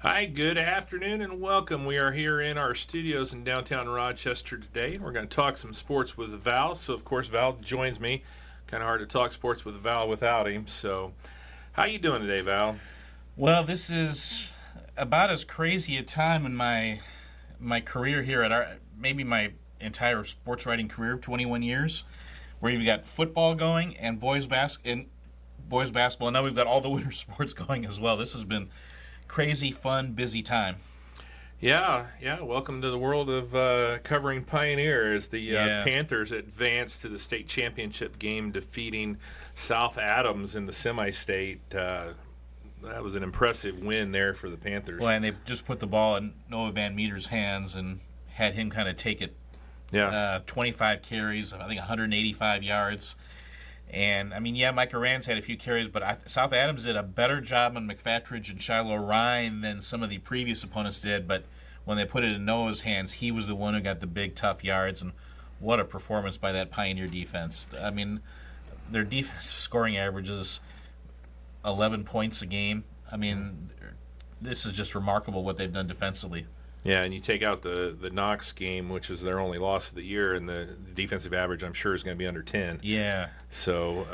Hi, good afternoon and welcome. We are here in our studios in downtown Rochester today. We're going to talk some sports with Val. So, of course, Val joins me. Kind of hard to talk sports with Val without him. So, how you doing today, Val? Well, this is about as crazy a time in my career here at our maybe my entire sports writing career, 21 years, where you've got football going and boys basketball. And now we've got all the winter sports going as well. This has been crazy, fun, busy time. Yeah. Welcome to the world of covering Pioneer as the Yeah. Panthers advance to the state championship game, defeating South Adams in the semi-state. That was an impressive win there for the Panthers. Well, and they just put the ball in Noah Van Meter's hands and had him kind of take it. Yeah. 25 carries, I think 185 yards. And I mean, yeah, Mike Arans had a few carries, but South Adams did a better job on McFatridge and Shiloh Ryan than some of the previous opponents did. But when they put it in Noah's hands, he was the one who got the big, tough yards. And what a performance by that Pioneer defense! I mean, their defensive scoring averages 11 points a game. I mean, this is just remarkable what they've done defensively. Yeah, and you take out the Knox game, which is their only loss of the year, and the defensive average, I'm sure, is going to be under 10. Yeah, So,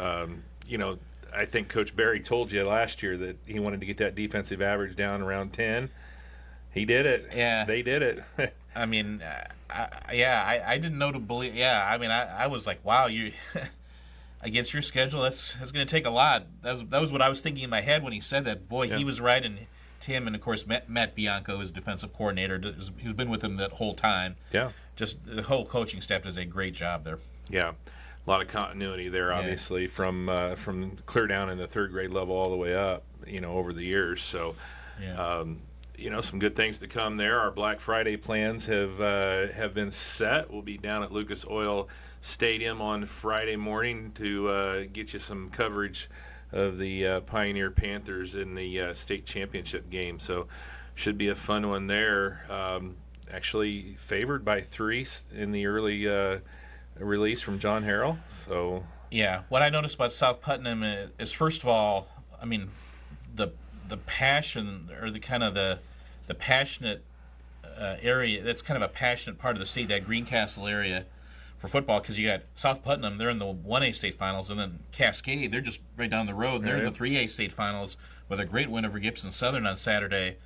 I think Coach Barry told you last year that he wanted to get that defensive average down around 10. He did it. yeah. They did it. I mean, I didn't know to believe. Yeah, I mean, I was like, wow, you against your schedule, that's going to take a lot. That was what I was thinking in my head when he said that. Boy, Yeah. he was right, and Tim and of course Matt Bianco, his defensive coordinator, who's been with him that whole time. Yeah. Just the whole coaching staff does a great job there. Yeah. A lot of continuity there, Yeah. obviously, from clear down in the third grade level all the way up, over the years. So, Yeah. some good things to come there. Our Black Friday plans have been set. We'll be down at Lucas Oil Stadium on Friday morning to get you some coverage of the Pioneer Panthers in the state championship game. So, should be a fun one there. Actually, favored by 3 in the early release from John Harrell. So, Yeah, what I noticed about South Putnam is first of all, I mean, the the passion or the passionate area. That's kind of a passionate part of the state, that Greencastle area for football, because you got South Putnam, they're in the 1A state finals, and then Cascade, they're just right down the road, and they're in the 3A state finals with a great win over Gibson Southern on Saturday.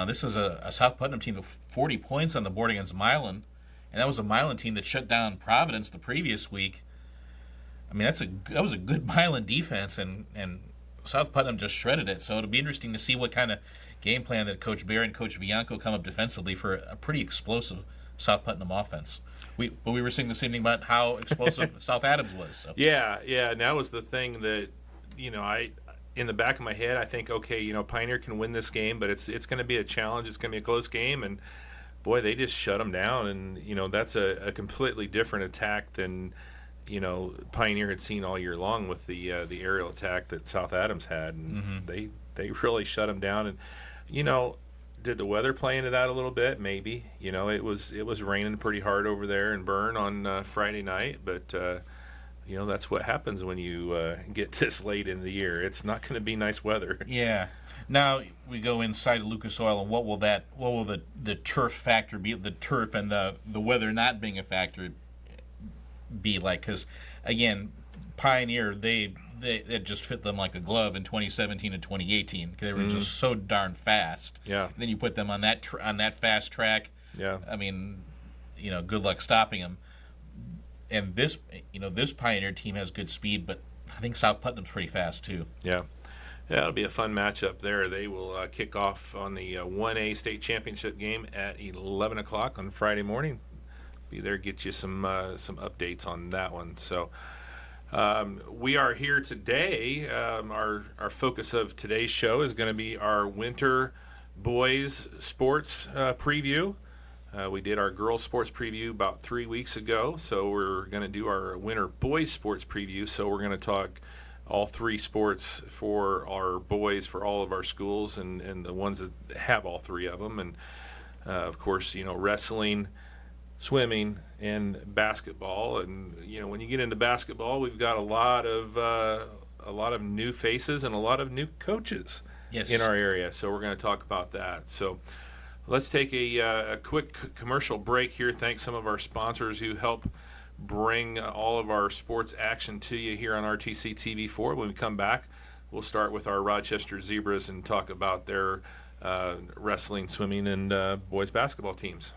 This is a South Putnam team with 40 points on the board against Milan, and that was a Milan team that shut down Providence the previous week. I mean, that was a good Milan defense, and South Putnam just shredded it. So it'll be interesting to see what kind of game plan that Coach Bear and Coach Bianco come up defensively for a pretty explosive South Putnam offense. But we were saying the same thing about how explosive South Adams was. So. yeah. And that was the thing that, I in the back of my head, I think, okay, Pioneer can win this game, but it's going to be a challenge. It's going to be a close game, and boy, they just shut them down, and that's a completely different attack than Pioneer had seen all year long with the aerial attack that South Adams had, and they really shut them down. And did the weather play into that a little bit? Maybe. It was raining pretty hard over there in Bern on Friday night, but that's what happens when you get this late in the year. It's not going to be nice weather. Yeah. Now we go inside Lucas Oil, and what will the turf factor be? The turf and the weather not being a factor be like? Because again, Pioneer they it just fit them like a glove in 2017 and 2018 because they were just so darn fast. Yeah. Then you put them on that fast track. Yeah. I mean, good luck stopping them. And this Pioneer team has good speed, but I think South Putnam's pretty fast too. Yeah. Yeah, it'll be a fun matchup there. They will kick off on the 1A state championship game at 11 o'clock on Friday morning. Be there, get you some updates on that one. So we are here today. Our focus of today's show is going to be our winter boys sports preview. We did our girls sports preview about 3 weeks ago, so we're going to do our winter boys sports preview. So we're going to talk all 3 sports for our boys for all of our schools and the ones that have all 3 of them. And of course, wrestling, swimming, and basketball. And when you get into basketball, we've got a lot of new faces and a lot of new coaches Yes. in our area. So we're going to talk about that. So let's take a quick commercial break here. Thanks some of our sponsors who help bring all of our sports action to you here on RTC TV4. When we come back, we'll start with our Rochester Zebras and talk about their wrestling, swimming, and boys basketball teams.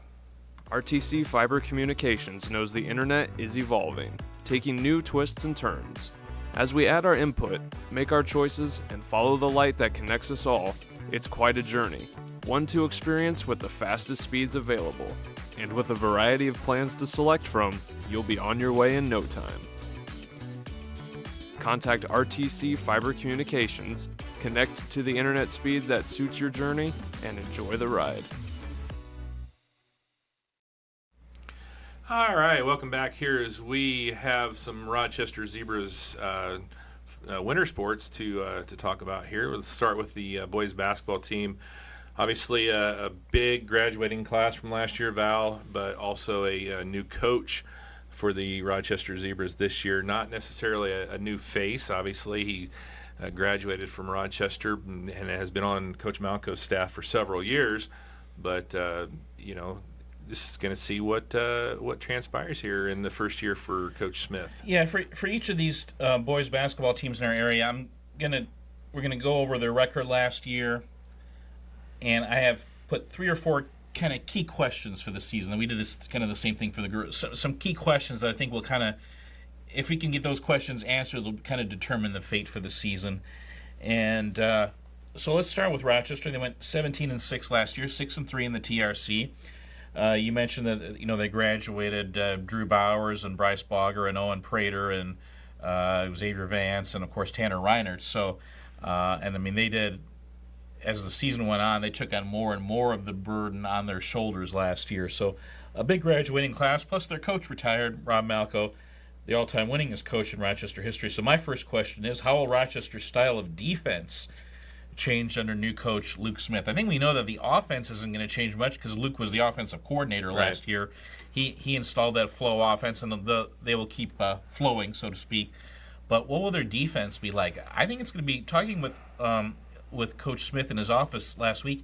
RTC Fiber Communications knows the internet is evolving, taking new twists and turns. As we add our input, make our choices, and follow the light that connects us all, it's quite a journey, one to experience with the fastest speeds available. And with a variety of plans to select from, you'll be on your way in no time. Contact RTC Fiber Communications, connect to the internet speed that suits your journey, and enjoy the ride. All right, welcome back here as we have some Rochester Zebras winter sports to talk about here. Let's start with the boys basketball team. Obviously, a big graduating class from last year, Val, but also a new coach for the Rochester Zebras this year. Not necessarily a new face. Obviously, he graduated from Rochester and has been on Coach Malco's staff for several years. But this is going to see what transpires here in the first year for Coach Smith. Yeah, for each of these boys basketball teams in our area, we're gonna go over their record last year, and I have put 3 or 4 kind of key questions for the season. And we did this kind of the same thing for the girls. Some key questions that I think will kind of, if we can get those questions answered, they'll kind of determine the fate for the season. And so let's start with Rochester. They went 17-6 last year, 6-3 in the TRC. You mentioned that they graduated Drew Bowers and Bryce Bogger and Owen Prater and Xavier Vance and of course Tanner Reinert. So they did, as the season went on, they took on more and more of the burden on their shoulders last year. So a big graduating class. Plus their coach retired, Rob Malco, the all-time winningest coach in Rochester history. So my first question is, how will Rochester's style of defense changed under new coach Luke Smith? I think we know that the offense isn't going to change much because Luke was the offensive coordinator last year. He installed that flow offense, and they will keep flowing, so to speak. But what will their defense be like? I think it's going to be, talking with Coach Smith in his office last week,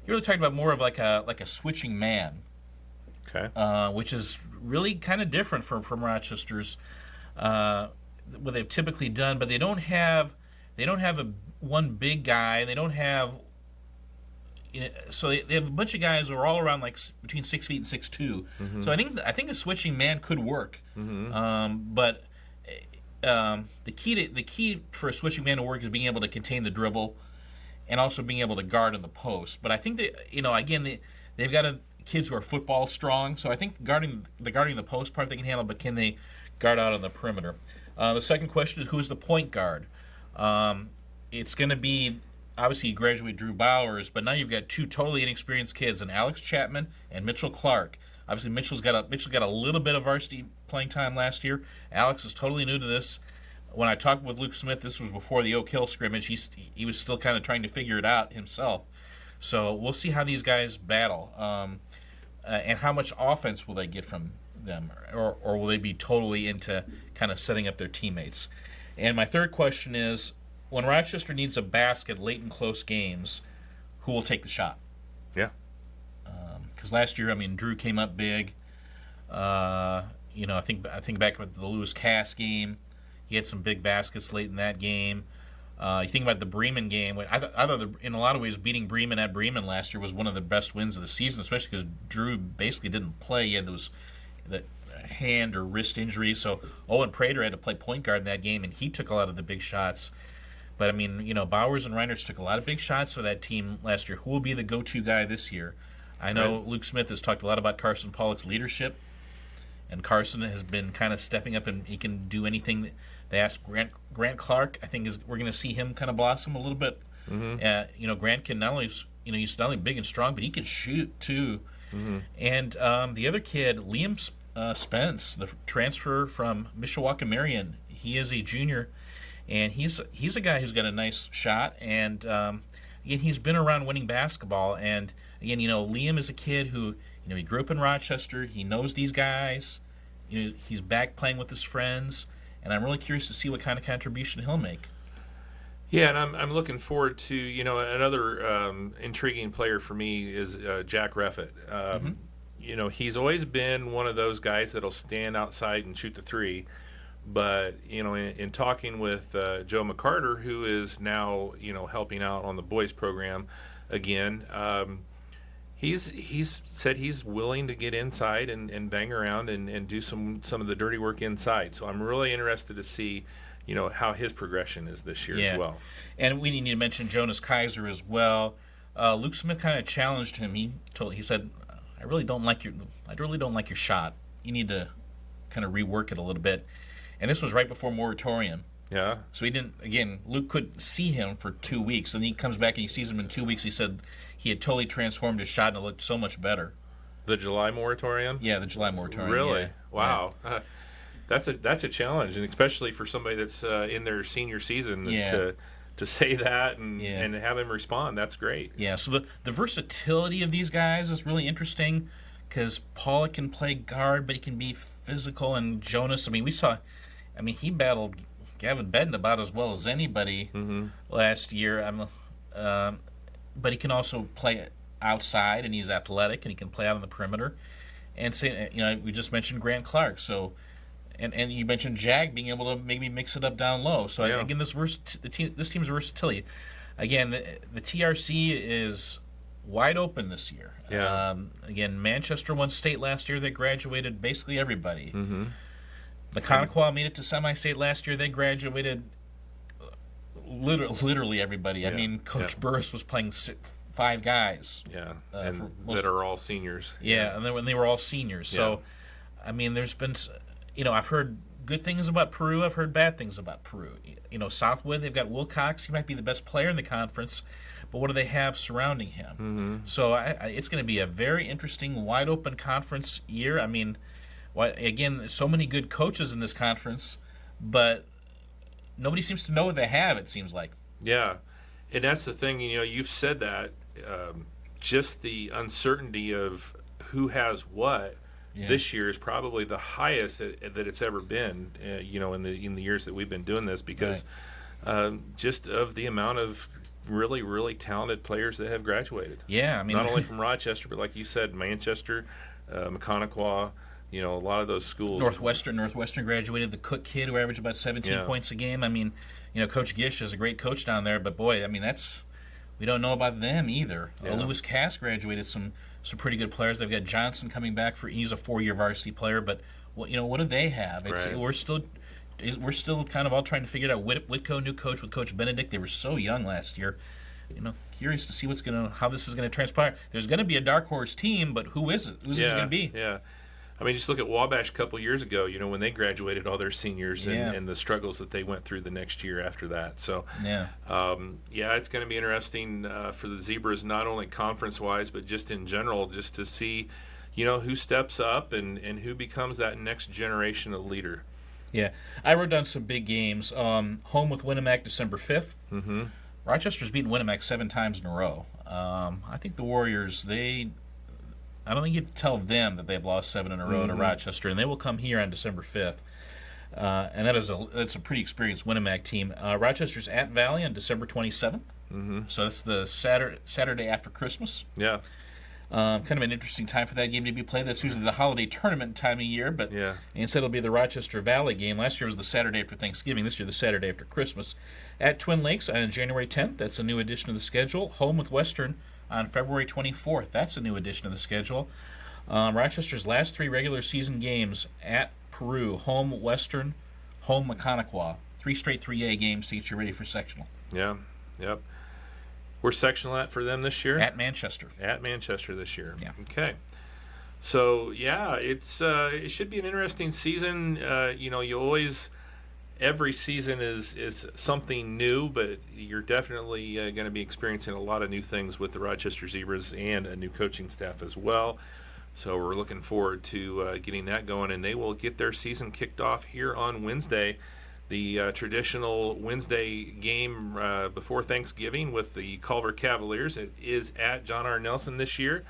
he really talked about more of like a switching man, which is really kind of different from Rochester's what they've typically done. But they don't have one big guy. They don't have, so they have a bunch of guys who are all around like between 6 feet and 6'2". Mm-hmm. So I think a switching man could work. Mm-hmm. But the key for a switching man to work is being able to contain the dribble, and also being able to guard in the post. But I think that they've got kids who are football strong. So I think guarding the post part they can handle, but can they guard out on the perimeter? The second question is, who's the point guard? It's going to be, obviously you graduate Drew Bowers, but now you've got 2 totally inexperienced kids, and Alex Chapman and Mitchell Clark. Obviously Mitchell got a little bit of varsity playing time last year. Alex is totally new to this. When I talked with Luke Smith, this was before the Oak Hill scrimmage. He was still kind of trying to figure it out himself. So we'll see how these guys battle, and how much offense will they get from them, or will they be totally into kind of setting up their teammates? And my third question is, when Rochester needs a basket late in close games, who will take the shot? Yeah. Because last year, Drew came up big. I think back with the Lewis Cass game, he had some big baskets late in that game. You think about the Bremen game. I thought in a lot of ways beating Bremen at Bremen last year was one of the best wins of the season, especially because Drew basically didn't play. He had that hand or wrist injury, so Owen Prater had to play point guard in that game, and he took a lot of the big shots. But Bowers and Reiners took a lot of big shots for that team last year. Who will be the go-to guy this year? I know Luke Smith has talked a lot about Carson Pollock's leadership, and Carson has been kind of stepping up, and he can do anything. They asked Grant Clark. I think we're going to see him kind of blossom a little bit. Mm-hmm. Grant can not only he's not only big and strong, but he can shoot too. Mm-hmm. And the other kid, Liam Spence, the transfer from Mishawaka Marion, he is a junior, and he's a guy who's got a nice shot. And again, he's been around winning basketball. And again, Liam is a kid who he grew up in Rochester. He knows these guys. He's back playing with his friends. And I'm really curious to see what kind of contribution he'll make. Yeah, and I'm looking forward to, another intriguing player for me is Jack Reffett. He's always been one of those guys that'll stand outside and shoot the three. But, in talking with Joe McCarter, who is now, helping out on the boys program again, he's said he's willing to get inside and bang around and do some of the dirty work inside. So I'm really interested to see, how his progression is this year as well. And we need to mention Jonas Kaiser as well. Luke Smith kind of challenged him. He said, I really don't like your shot. You need to kind of rework it a little bit. And this was right before moratorium. Yeah. So Luke couldn't see him for 2 weeks. And he comes back and he sees him in 2 weeks. He said he had totally transformed his shot and it looked so much better. The July moratorium? Yeah, the July moratorium. Really? Yeah. Wow. Yeah. That's a challenge, and especially for somebody that's in their senior season to say that and have him respond. That's great. Yeah, so the versatility of these guys is really interesting because Paula can play guard, but he can be physical. And Jonas, he battled Gavin Bedden about as well as anybody last year. But he can also play outside, and he's athletic, and he can play out on the perimeter. And we just mentioned Grant Clark, so. And you mentioned Jag being able to maybe mix it up down low. So again, this team's versatility. Again, the TRC is wide open this year. Yeah. Again, Manchester won state last year. They graduated basically everybody. Mechanical made it to semi-state last year. They graduated literally everybody. Yeah. I mean, Coach Burris was playing 5 guys. Yeah, and that are all seniors. Yeah, and then when they were all seniors. So, there's been. I've heard good things about Peru. I've heard bad things about Peru. Southwood, they've got Wilcox. He might be the best player in the conference, but what do they have surrounding him? So it's going to be a very interesting, wide-open conference year. Again, so many good coaches in this conference, but nobody seems to know what they have, it seems like. Yeah, and that's the thing. You've said that. Just the uncertainty of who has what. Yeah. This year is probably the highest that it's ever been, in the years that we've been doing this, because just of the amount of really, really talented players that have graduated. Yeah, not only from Rochester, but like you said, Manchester, Mechanical, a lot of those schools. Northwestern graduated. The Cook kid who averaged about 17 points a game. Coach Gish is a great coach down there, but boy, we don't know about them either. Yeah. Lewis Cass graduated some pretty good players. They've got Johnson coming back he's a 4-year varsity player, but what do they have? Right. We're still kind of all trying to figure it out. Whitco, new coach with Coach Benedict, they were so young last year. Curious to see how this is going to transpire. There's going to be a dark horse team, but who is it? Who's it going to be? Yeah. Just look at Wabash a couple years ago, when they graduated all their seniors and the struggles that they went through the next year after that. So, it's going to be interesting for the Zebras, not only conference-wise, but just in general, just to see, who steps up and who becomes that next generation of leader. Yeah. I wrote down some big games. Home with Winnemac December 5th. Mm-hmm. Rochester's beaten Winnemac 7 times in a row. I think the Warriors, I don't think you have to tell them that they've lost 7 in a row to Rochester, and they will come here on December 5th. And that's a pretty experienced Winnemac team. Rochester's at Valley on December 27th. So that's the Saturday after Christmas. Yeah. Kind of an interesting time for that game to be played. That's usually the holiday tournament time of year, but instead it'll be the Rochester Valley game. Last year was the Saturday after Thanksgiving. This year the Saturday after Christmas. At Twin Lakes on January 10th. That's a new addition to the schedule. Home with Western on February 24th. That's a new addition to the schedule. Rochester's last 3 regular season games at Peru, home Western, home Mechanical. 3 straight 3A games to get you ready for sectional. Yeah, yep. Where's sectional at for them this year? At Manchester. At Manchester this year. Yeah. Okay. So, it should be an interesting season. You always... Every season is something new, but you're definitely going to be experiencing a lot of new things with the Rochester Zebras and a new coaching staff as well. So we're looking forward to getting that going, and they will get their season kicked off here on Wednesday, the traditional Wednesday game before Thanksgiving with the Culver Cavaliers. It is at John R. Nelson this year.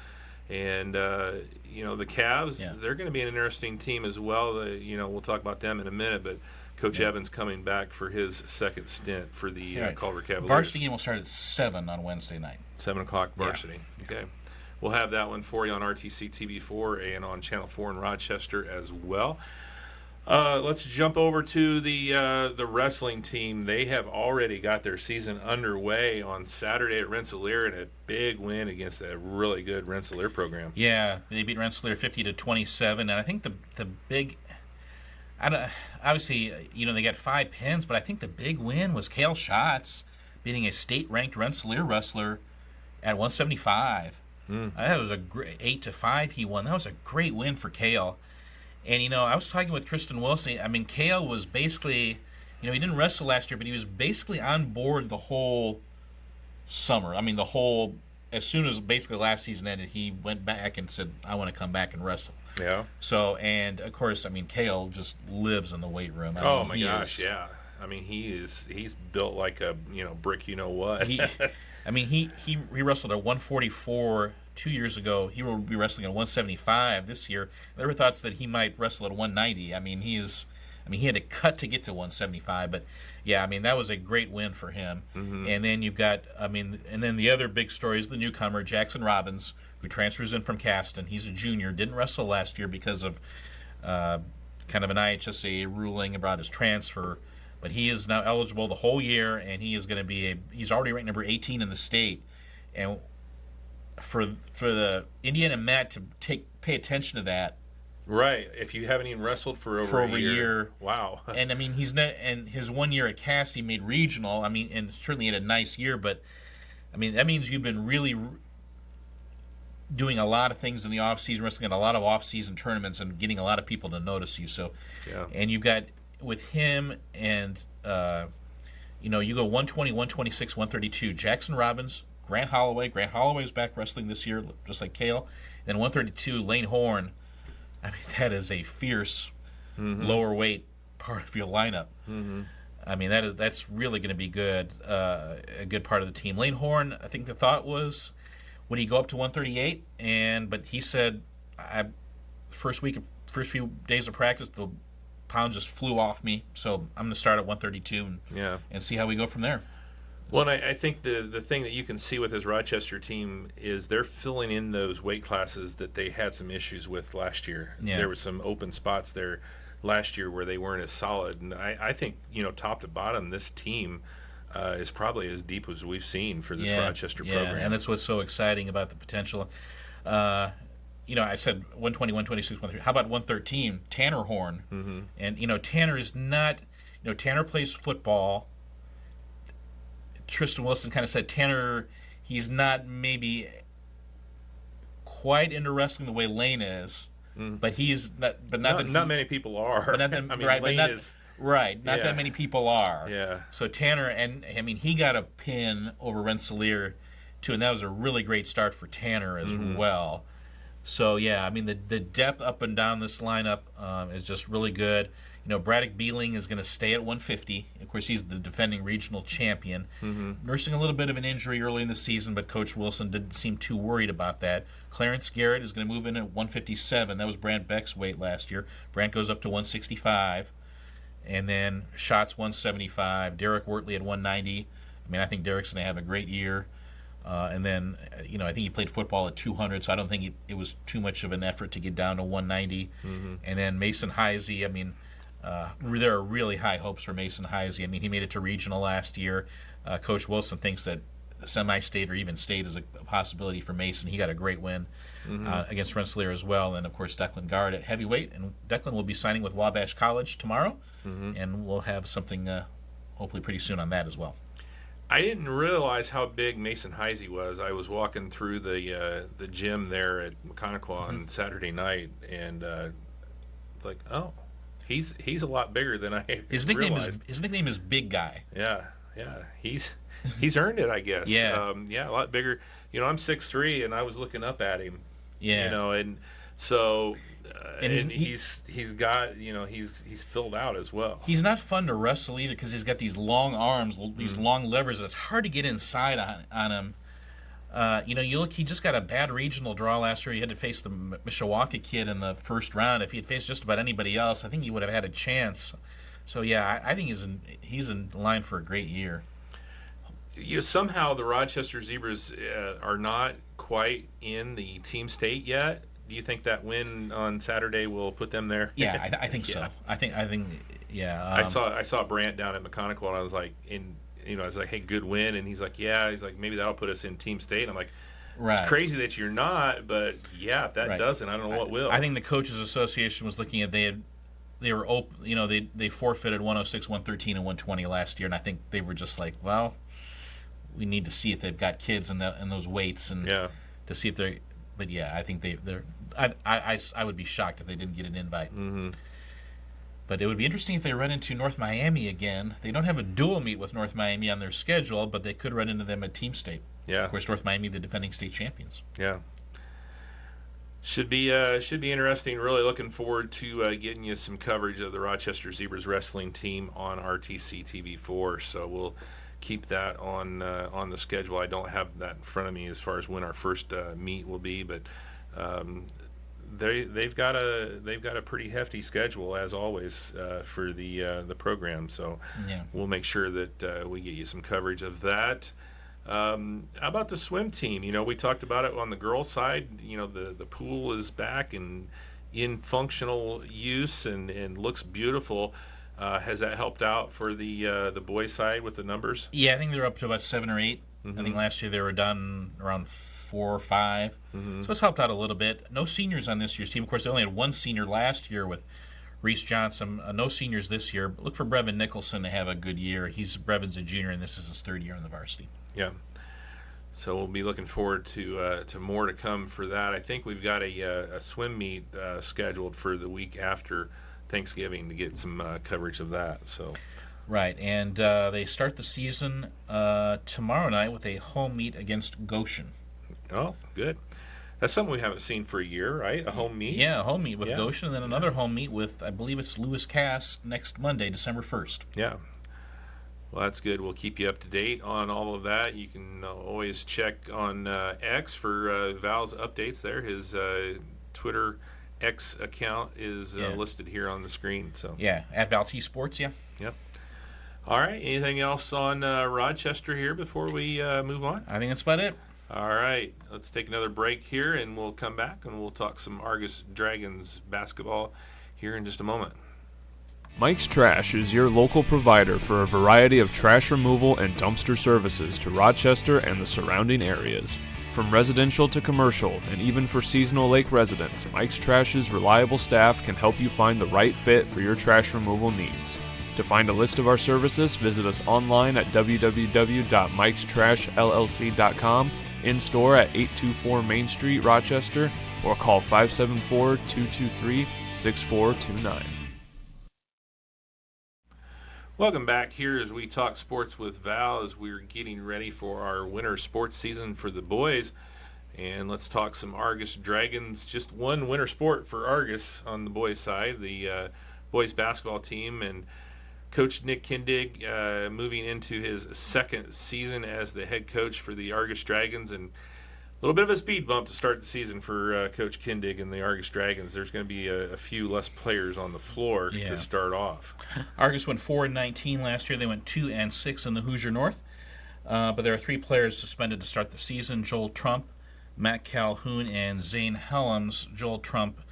And, the Cavs, they're going to be an interesting team as well. We'll talk about them in a minute, but Coach Evans coming back for his second stint for the Right. Culver Cavaliers. Varsity game will start at 7 on Wednesday night. 7 o'clock varsity. Okay. We'll have that one for you on RTC TV4 and on Channel 4 in Rochester as well. Let's jump over to the wrestling team. They have already got their season underway on Saturday at Rensselaer in a big win against a really good Rensselaer program. Yeah, they beat Rensselaer 50-27, and I think the big, obviously, they got 5 pins, but I think the big win was Cale Schatz beating a state-ranked Rensselaer wrestler at 175. That was a great 8-5 he won. That was a great win for Cale. And, I was talking with Tristan Wilson. I mean, Cale was basically, he didn't wrestle last year, but he was basically on board the whole summer. I mean, as soon as basically last season ended, he went back and said, I want to come back and wrestle. Yeah. So, and of course, I mean, Cale just lives in the weight room. Oh my gosh, yeah. I mean, he's built like a, brick, what. he wrestled at 144 2 years ago. He will be wrestling at 175 this year. There were thoughts that he might wrestle at 190. I mean, he had to cut to get to 175, but yeah, I mean, that was a great win for him. Mm-hmm. And then you've got, and then the other big story is the newcomer, Jackson Robbins, who transfers in from Caston. He's a junior, didn't wrestle last year because of kind of an IHSA ruling about his transfer, but he is now eligible the whole year, and he is going to be he's already ranked number 18 in the state. And for the Indiana Met to pay attention to that, right? If you haven't even wrestled for over a year, wow. And I mean, he's not. And his 1 year at Cass, he made regional. I mean, and certainly had a nice year. But I mean, that means you've been really doing a lot of things in the off season, wrestling in a lot of off season tournaments, and getting a lot of people to notice you. So, yeah. And you've got with him and you go 120, 126, 132. Jackson Robbins. Grant Holloway. Grant Holloway is back wrestling this year, just like Cale. Then 132, Lane Horn. I mean, that is a fierce lower weight part of your lineup. Mm-hmm. I mean, that's really going to be good, a good part of the team. Lane Horn, I think the thought was, would he go up to 138? But he said, first few days of practice, the pound just flew off me, so I'm going to start at 132 and see how we go from there. Well, and I think the thing that you can see with his Rochester team is they're filling in those weight classes that they had some issues with last year. Yeah. There were some open spots there last year where they weren't as solid. And I think, top to bottom, this team is probably as deep as we've seen for this Rochester program. And that's what's so exciting about the potential. I said 120, 126, 130. How about 113? Tanner Horn. Mm-hmm. And, Tanner is not, Tanner plays football. Tristan Wilson kind of said Tanner, he's not maybe quite into wrestling the way Lane is, but he's not. But not many people are. But not that, I mean, right, Lane is right. Not that many people are. Yeah. So Tanner, and I mean, he got a pin over Rensselaer too, and that was a really great start for Tanner as well. So yeah, I mean, the depth up and down this lineup is just really good. Braddock Beeling is going to stay at 150. Of course, he's the defending regional champion. Nursing a little bit of an injury early in the season, but Coach Wilson didn't seem too worried about that. Clarence Garrett is going to move in at 157. That was Brant Beck's weight last year. Brant goes up to 165. And then Schatz 175. Derek Wortley at 190. I mean, I think Derek's going to have a great year. And then, I think he played football at 200, so I don't think it was too much of an effort to get down to 190. And then Mason Heisey, I mean, there are really high hopes for Mason Heisey. I mean, he made it to regional last year. Coach Wilson thinks that semi-state or even state is a possibility for Mason. He got a great win against Rensselaer as well. And, of course, Declan Guard at heavyweight. And Declan will be signing with Wabash College tomorrow. And we'll have something hopefully pretty soon on that as well. I didn't realize how big Mason Heisey was. I was walking through the gym there at Mechanical on Saturday night, and it's like, oh, he's a lot bigger than I realized. His nickname is Big Guy. Yeah. He's earned it, I guess. Yeah. A lot bigger. I'm 6'3", and I was looking up at him. Yeah. And so. And he's got he's filled out as well. He's not fun to wrestle either because he's got these long arms, these long levers. It's hard to get inside on him. You look. He just got a bad regional draw last year. He had to face the Mishawaka kid in the first round. If he had faced just about anybody else, I think he would have had a chance. So yeah, I think he's in line for a great year. Somehow the Rochester Zebras are not quite in the team state yet. Do you think that win on Saturday will put them there? Yeah, I think Yeah. so. I think yeah. I saw Brant down at Mechanical, and I was like, I was like, hey, good win, and he's like, yeah, he's like, maybe that'll put us in team state. And I'm like, right. it's crazy that you're not, but yeah, if that Right. doesn't, I don't know what will. I think the coaches association was looking at they were open. They forfeited 106, 113, and 120 last year, and I think they were just like, well, we need to see if they've got kids in those weights and Yeah. to see if they're. But yeah, I think they're. I would be shocked if they didn't get an invite. Mm-hmm. But it would be interesting if they run into North Miami again. They don't have a dual meet with North Miami on their schedule, but they could run into them at Team State. Yeah. Of course, North Miami, the defending state champions. Yeah. Should be interesting. Really looking forward to getting you some coverage of the Rochester Zebras wrestling team on RTC TV4. So we'll keep that on the schedule. I don't have that in front of me as far as when our first meet will be, but they've got a pretty hefty schedule as always for the program. So Yeah. we'll make sure that we get you some coverage of that. How about the swim team? We talked about it on the girls' side. The pool is back and in functional use and looks beautiful. Has that helped out for the boys' side with the numbers? Yeah, I think they're up to about 7 or 8. Mm-hmm. I think last year they were done around 4 or 5. Mm-hmm. So it's helped out a little bit. No seniors on this year's team. Of course, they only had one senior last year with Reese Johnson. No seniors this year. But look for Brevin Nicholson to have a good year. Brevin's a junior, and this is his 3rd year on the varsity. Yeah. So we'll be looking forward to more to come for that. I think we've got a swim meet scheduled for the week after Thanksgiving to get some coverage of that. So. Right, and they start the season tomorrow night with a home meet against Goshen. Oh, good. That's something we haven't seen for a year, right? A home meet? Yeah, a home meet with Yeah. Goshen, and then another home meet with, I believe it's Lewis Cass next Monday, December 1st. Yeah. Well, that's good. We'll keep you up to date on all of that. You can always check on X for Val's updates there. His Twitter X account is Yeah. listed here on the screen. So. Yeah, at Val T Sports, yeah. Yep. All right. Anything else on Rochester here before we move on? I think that's about it. All right. Let's take another break here, and we'll come back and we'll talk some Argus Dragons basketball here in just a moment. Mike's Trash is your local provider for a variety of trash removal and dumpster services to Rochester and the surrounding areas. From residential to commercial, and even for seasonal lake residents, Mike's Trash's reliable staff can help you find the right fit for your trash removal needs. To find a list of our services, visit us online at www.mikestrashllc.com, in store at 824 Main Street, Rochester, or call 574-223-6429. Welcome back here as we talk sports with Val as we're getting ready for our winter sports season for the boys. And let's talk some Argus Dragons. Just one winter sport for Argus on the boys' side, the boys basketball team. And Coach Nick Kindig moving into his 2nd season as the head coach for the Argus Dragons. And a little bit of a speed bump to start the season for Coach Kindig and the Argus Dragons. There's going to be a few less players on the floor to start off. Argus went 4-19 last year. They went 2-6 in the Hoosier North. But there are 3 players suspended to start the season: Joel Trump, Matt Calhoun, and Zane Helms. Joel Trump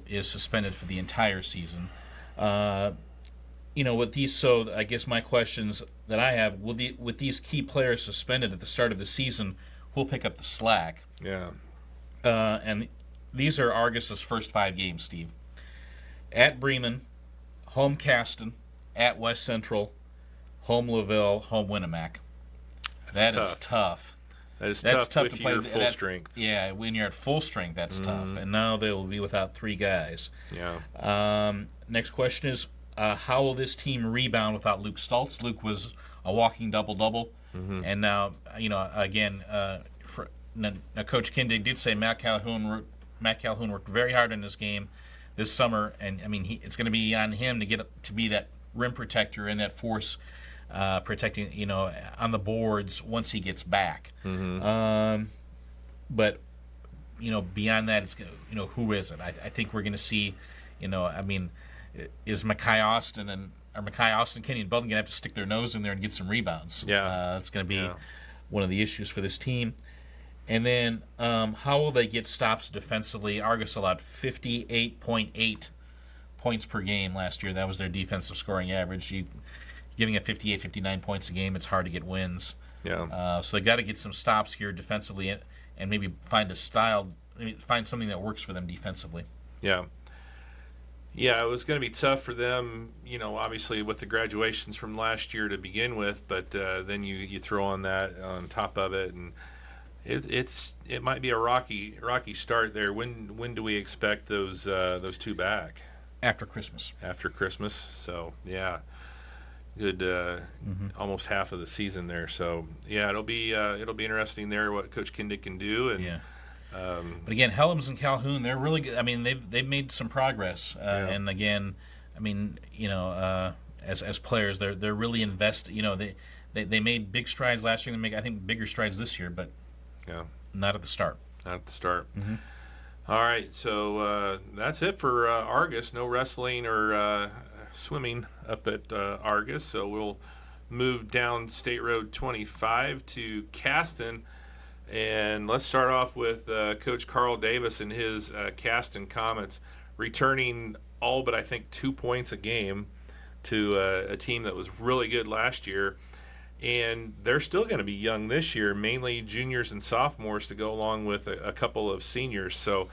is suspended for the entire season. With these, so I guess my questions that I have, with these key players suspended at the start of the season, who'll pick up the slack? Yeah. And these are Argus's first 5 games, Steve. At Bremen, home Caston, at West Central, home Laville, home Winnemac. That is tough. That is That's tough to if play you're full strength. Yeah, when you're at full strength, that's tough. And now they will be without 3 guys. Yeah. Next question is, how will this team rebound without Luke Stoltz? Luke was a walking double-double. And now, again, Coach Kindig did say Matt Calhoun worked very hard in this game this summer, and I mean it's going to be on him to get to be that rim protector and that force protecting, on the boards once he gets back. But beyond that, it's who is it? I think we're going to see, is Mackay Austin, Kenyon Belton going to have to stick their nose in there and get some rebounds? Yeah. That's going to be Yeah. one of the issues for this team. And then how will they get stops defensively? Argus allowed 58.8 points per game last year. That was their defensive scoring average. Giving it 58, 59 points a game, it's hard to get wins. Yeah. So they got to get some stops here defensively and maybe find something that works for them defensively. Yeah. Yeah, it was going to be tough for them, obviously with the graduations from last year to begin with, but then you throw on that on top of it, and it might be a rocky start there. When do we expect those two back? After Christmas. After Christmas. So yeah, good almost half of the season there. So yeah, it'll be interesting there what Coach Kindig can do. And Yeah. But again, Helms and Calhoun, they're really good. I mean, they've made some progress. And again, I mean, as players, they're really invested. They made big strides last year. They make, I think, bigger strides this year, but yeah, not at the start. not at the start. All right, so that's it for Argus. No wrestling or swimming up at Argus. So we'll move down State Road 25 to Caston. And let's start off with Coach Carl Davis and his Caston Comets, returning all but I think 2 points a game to a team that was really good last year. And they're still going to be young this year, mainly juniors and sophomores to go along with a couple of seniors. So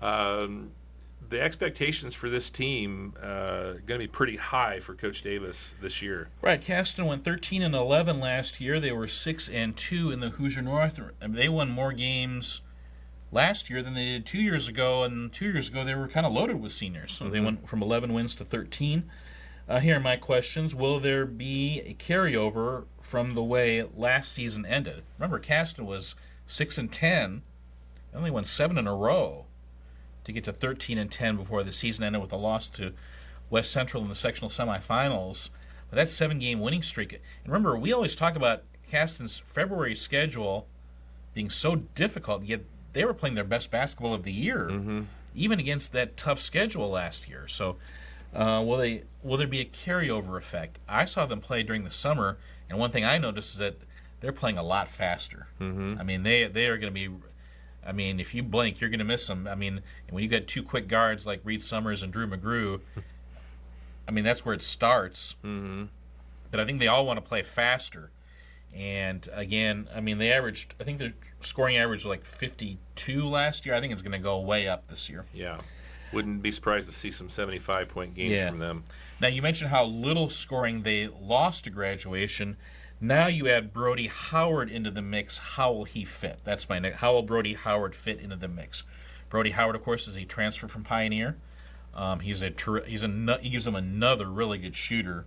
the expectations for this team going to be pretty high for Coach Davis this year. Right, Caston went 13-11 last year. They were 6-2 in the Hoosier North. I mean, they won more games last year than they did 2 years ago, and 2 years ago they were kind of loaded with seniors. So they went from 11 wins to 13. Here are my questions. Will there be a carryover from the way last season ended? Remember, Caston was 6-10. They only won 7 in a row to get to 13-10 before the season ended with a loss to West Central in the sectional semifinals. But that 7-game winning streak. And remember, we always talk about Caston's February schedule being so difficult, yet they were playing their best basketball of the year, even against that tough schedule last year. So will there be a carryover effect? I saw them play during the summer, and one thing I noticed is that they're playing a lot faster. I mean, they are going to be. I mean, if you blink, you're going to miss them. I mean, and when you got two quick guards like Reed Summers and Drew McGrew, I mean, that's where it starts. But I think they all want to play faster. And again, I mean, I think their scoring average was like 52 last year. I think it's going to go way up this year. Yeah. Wouldn't be surprised to see some 75-point games from them. Now, you mentioned how little scoring they lost to graduation. Now you add Brody Howard into the mix. How will he fit? That's my next. How will Brody Howard fit into the mix? Brody Howard, of course, is a transfer from Pioneer. He gives them another really good shooter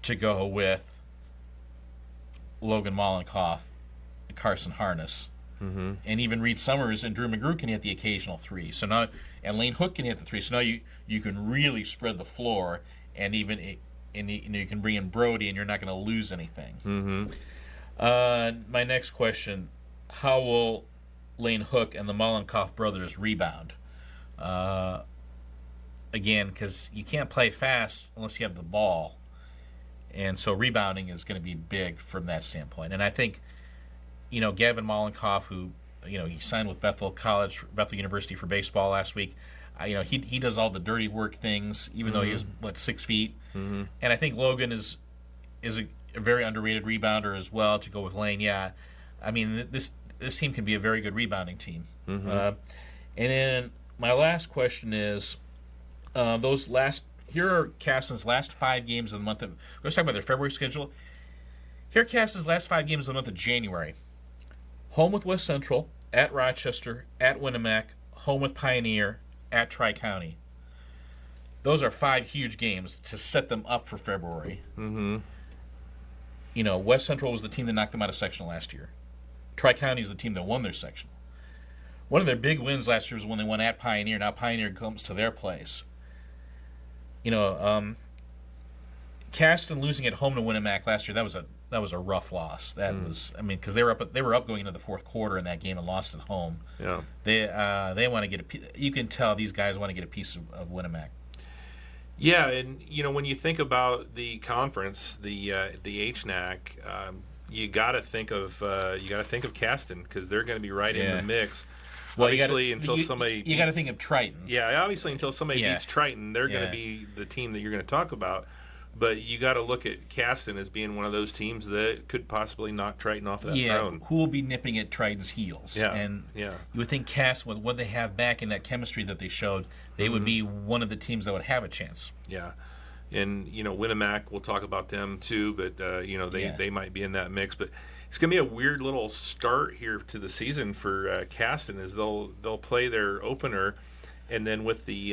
to go with Logan Mollenkoff, Carson Harness, and even Reed Summers and Drew McGrew can hit the occasional three. So now, and Lane Hook can hit the three. So now you can really spread the floor, and even. And you can bring in Brody, and you're not going to lose anything. My next question: how will Lane Hook and the Mollenkoff brothers rebound? Again, because you can't play fast unless you have the ball, and so rebounding is going to be big from that standpoint. And I think, Gavin Mollenkoff, who he signed with Bethel University for baseball last week. He does all the dirty work things, even though he's 6 feet. And I think Logan is a very underrated rebounder as well. To go with Lane, yeah. I mean, this team can be a very good rebounding team. And then my last question is, here are Caston's last 5 games of the month of. Let's talk about their February schedule. Here are Caston's last 5 games of the month of January. Home with West Central, at Rochester, at Winnemac, home with Pioneer, at Tri-County. Those are 5 huge games to set them up for February. West Central was the team that knocked them out of sectional last year. Tri-County is the team that won their sectional. One of their big wins last year was when they won at Pioneer. Now Pioneer comes to their place. Caston losing at home to Winnemac last year, that was a rough loss. That was, because they were up going into the fourth quarter in that game and lost at home. Yeah, they want to get you can tell these guys want to get a piece of Winnemac. Yeah, and when you think about the conference, the HNAC, you got to think of Caston, because they're going to be right in the mix. Well, obviously, you got to think of Triton. Yeah, obviously, until somebody Yeah. beats Triton, they're going Yeah. to be the team that you're going to talk about. But you got to look at Caston as being one of those teams that could possibly knock Triton off of that throne. Who will be nipping at Triton's heels? Yeah, And yeah. you would think Caston, with what they have back in that chemistry that they showed, they would be one of the teams that would have a chance. Yeah, and Winnemac, we'll talk about them too, but they might be in that mix. But it's going to be a weird little start here to the season for Caston, as they'll play their opener, and then with the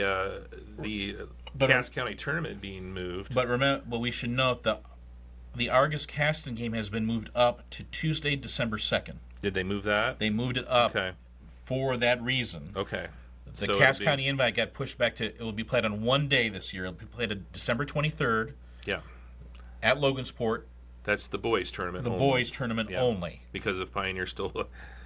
Cass County tournament being moved. But remember, we should note the Argus Caston game has been moved up to Tuesday, December 2nd. Did they move that? They moved it up Okay. for that reason. Okay. The So Cass it'll be- County invite got pushed back to, it will be played on one day this year. It'll be played on December 23rd Yeah, at Logansport, that's the boys tournament. the only, boys tournament Yeah. only. because of Pioneer still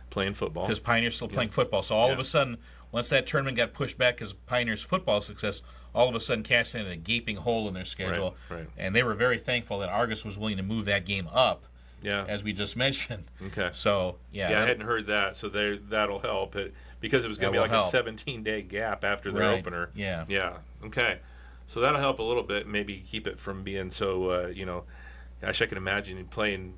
playing football. Because Pioneer's still playing football. So all of Yeah. a sudden, once that tournament got pushed back because Pioneer's football success, all of a sudden Caston had a gaping hole in their schedule. Right. And they were very thankful that Argus was willing to move that game up, Yeah. as we just mentioned. Okay. So, Yeah, I that- hadn't heard that, so that'll help. Because it was going to That be like will a help. 17-day gap after their Right, opener. yeah. Yeah. Okay. So that'll help a little bit. Maybe keep it from being so. Gosh, I can imagine you playing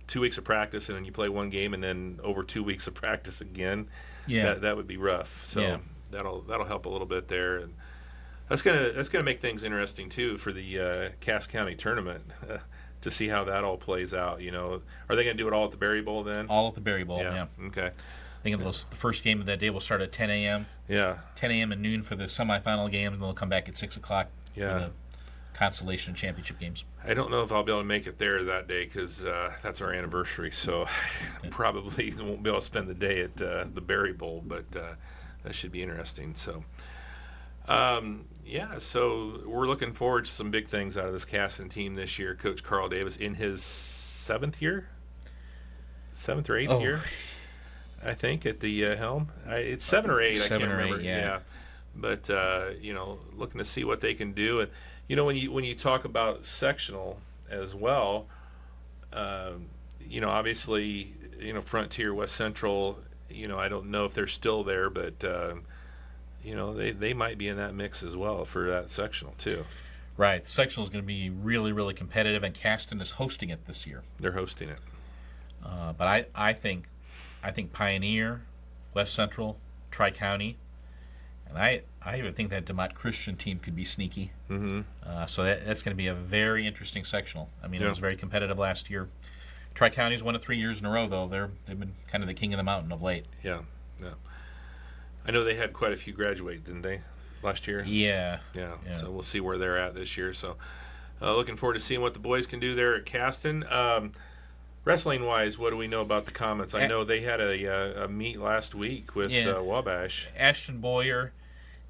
2 weeks of practice, and then you play one game, and then over 2 weeks of practice again. Yeah. That would be rough. So Yeah. that'll help a little bit there, and that's gonna make things interesting too for the Cass County tournament. To see how that all plays out. Are they going to do it all at the Berry Bowl then? all at the Berry Bowl, yeah. Okay. I think the first game of that day will start at 10 a.m. Yeah. 10 a.m. and noon for the semifinal game, and they'll come back at 6 o'clock for Yeah. the consolation championship games. I don't know if I'll be able to make it there that day, because that's our anniversary. So probably won't be able to spend the day at the Berry Bowl, but that should be interesting. So, so we're looking forward to some big things out of this Caston team this year. Coach Carl Davis in his seventh or eighth year, I think, at the helm. It's 7 or 8. I can't 7 or 8, remember. yeah. But looking to see what they can do, and when you talk about sectional as well, obviously, Frontier, West Central, I don't know if they're still there, but they might be in that mix as well for that sectional too. Right. The sectional is going to be really, really competitive, and Caston is hosting it this year. They're hosting it. But I think Pioneer, West Central, Tri-County, and I even think that DeMott Christian team could be sneaky. Mm-hmm. So that's going to be a very interesting sectional. I mean, Yeah. it was very competitive last year. Tri-County's won it 3 years in a row, though. They've been kind of the king of the mountain of late. Yeah. I know they had quite a few graduate, didn't they, last year? Yeah. Yeah. Yeah. So we'll see where they're at this year. So looking forward to seeing what the boys can do there at Caston. Wrestling-wise, what do we know about the Comets? I know they had a meet last week with Wabash. Ashton Boyer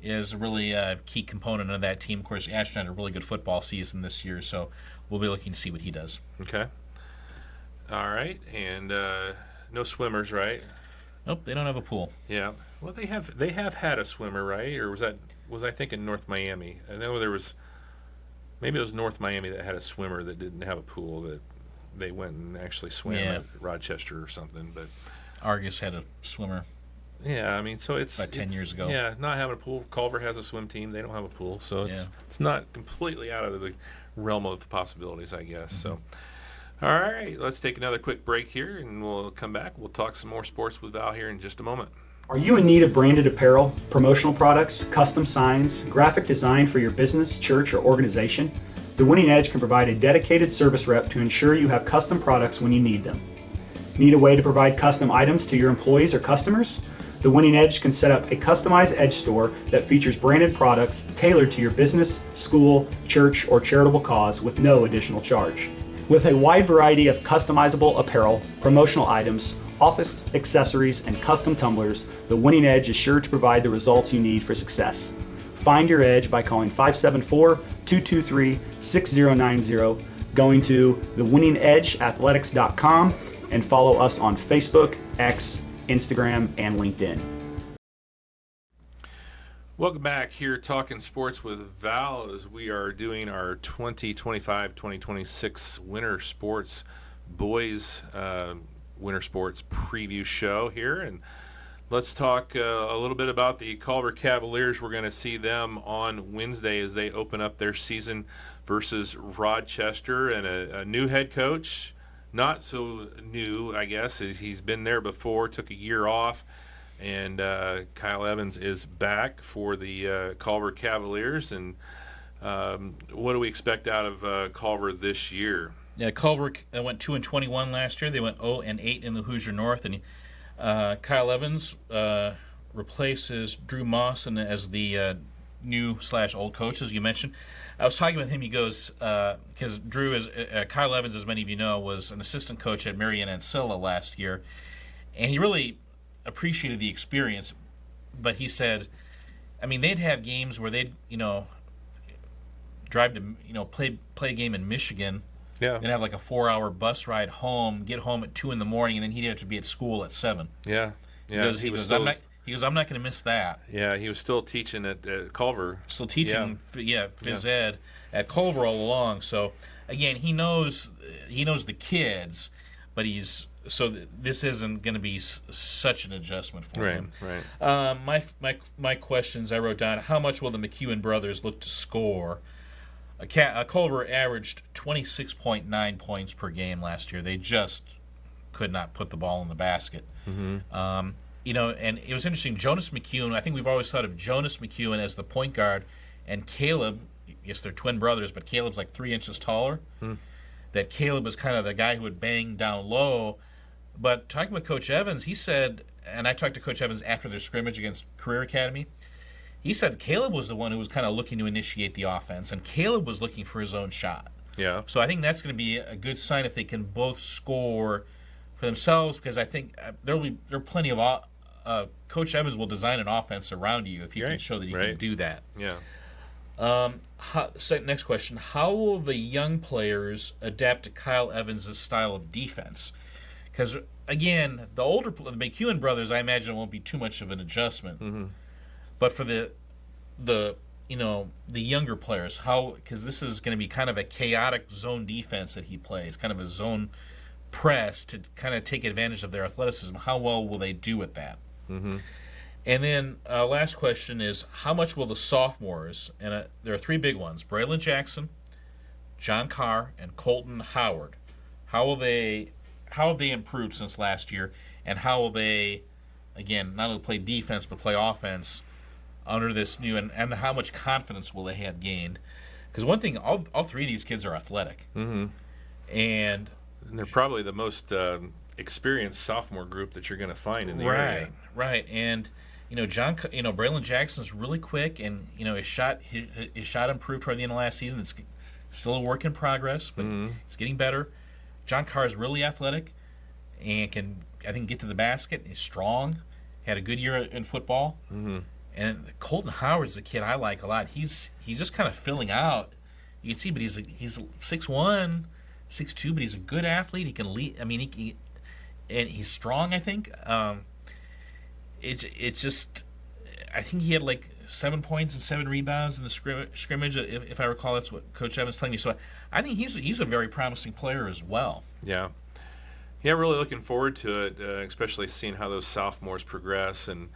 is really a key component of that team. Of course, Ashton had a really good football season this year, so we'll be looking to see what he does. Okay. All right. And no swimmers, right? Nope, they don't have a pool. Yeah. Well, they have had a swimmer, right? Or was I thinking North Miami? I know maybe it was North Miami that had a swimmer that didn't have a pool, that they went and actually swam Yeah. at Rochester or something. But Argus had a swimmer. yeah, I mean, so it's About 10 years ago. Yeah, not having a pool. Culver has a swim team; they don't have a pool, so it's not completely out of the realm of the possibilities, I guess. So, all right, let's take another quick break here, and we'll come back. We'll talk some more sports with Val here in just a moment. Are you in need of branded apparel, promotional products, custom signs, graphic design for your business, church, or organization? The Winning Edge can provide a dedicated service rep to ensure you have custom products when you need them. Need a way to provide custom items to your employees or customers? The Winning Edge can set up a customized Edge store that features branded products tailored to your business, school, church, or charitable cause with no additional charge. With a wide variety of customizable apparel, promotional items, office accessories, and custom tumblers, the Winning Edge is sure to provide the results you need for success. Find your edge by calling 574-223-6090, going to thewinningedgeathletics.com, and follow us on Facebook, X, Instagram, and LinkedIn. Welcome back here, Talking Sports with Val, as we are doing our 2025-2026 Winter Sports Boys Winter Sports Preview Show here. And let's talk a little bit about the Culver Cavaliers. We're going to see them on Wednesday as they open up their season versus Rochester, and a new head coach. Not so new, I guess, as he's been there before, took a year off. And Kyle Evans is back for the Culver Cavaliers. And what do we expect out of Culver this year? Yeah, Culver went 2-21 last year. They went 0-8 in the Hoosier North, and Kyle Evans replaces Drew Mawson as the new/old coach, as you mentioned. I was talking with him. He goes, because Kyle Evans, as many of you know, was an assistant coach at Marian Ancilla last year, and he really appreciated the experience. But he said, I mean, they'd have games where they'd drive to play a game in Michigan. Yeah. And have like a 4-hour bus ride home, get home at 2 in the morning, and then he'd have to be at school at 7. Yeah. He goes, I'm not going to miss that. Yeah, he was still teaching at Culver. Still teaching, phys ed at Culver all along. So again, he knows the kids, but this isn't going to be such an adjustment for him. Right. My questions I wrote down: how much will the McEwen brothers look to score? Culver averaged 26.9 points per game last year. They just could not put the ball in the basket. Mm-hmm. And it was interesting. Jonas McEwen, I think we've always thought of Jonas McEwen as the point guard, and Caleb, yes, they're twin brothers, but Caleb's like 3 inches taller. That Caleb was kind of the guy who would bang down low. But talking with Coach Evans, he said, and I talked to Coach Evans after their scrimmage against Career Academy, he said Caleb was the one who was kind of looking to initiate the offense, and Caleb was looking for his own shot. Yeah. So I think that's going to be a good sign if they can both score for themselves, because I think there are plenty of Coach Evans will design an offense around you if you can show that you can do that. Yeah. Next question: how will the young players adapt to Kyle Evans' style of defense? Because again, the McEwen brothers, I imagine, won't be too much of an adjustment. Mm-hmm. But for the younger players, because this is going to be kind of a chaotic zone defense that he plays, kind of a zone press to kind of take advantage of their athleticism. How well will they do with that? Mm-hmm. And then last question is, how much will the sophomores, and there are 3 big ones, Braylon Jackson, John Carr, and Colton Howard, how have they improved since last year, and how will they, again, not only play defense but play offense under this new, and how much confidence will they have gained? Because one thing, all 3 of these kids are athletic. Mm-hmm. And they're probably the most experienced sophomore group that you're going to find in the area. Right. And Braylon Jackson's really quick, and his shot improved toward the end of last season. It's still a work in progress, but it's getting better. John Carr is really athletic and can, I think, get to the basket. He's strong. Had a good year in football. Mm-hmm. And Colton Howard's the kid I like a lot. He's just kind of filling out. You can see, but he's 6'1", 6'2", but he's a good athlete. He can lead. I mean, and he's strong, I think. It's just, I think he had like 7 points and 7 rebounds in the scrimmage, if I recall. That's what Coach Evans telling me. So I think he's a very promising player as well. Yeah. Yeah, really looking forward to it, especially seeing how those sophomores progress. And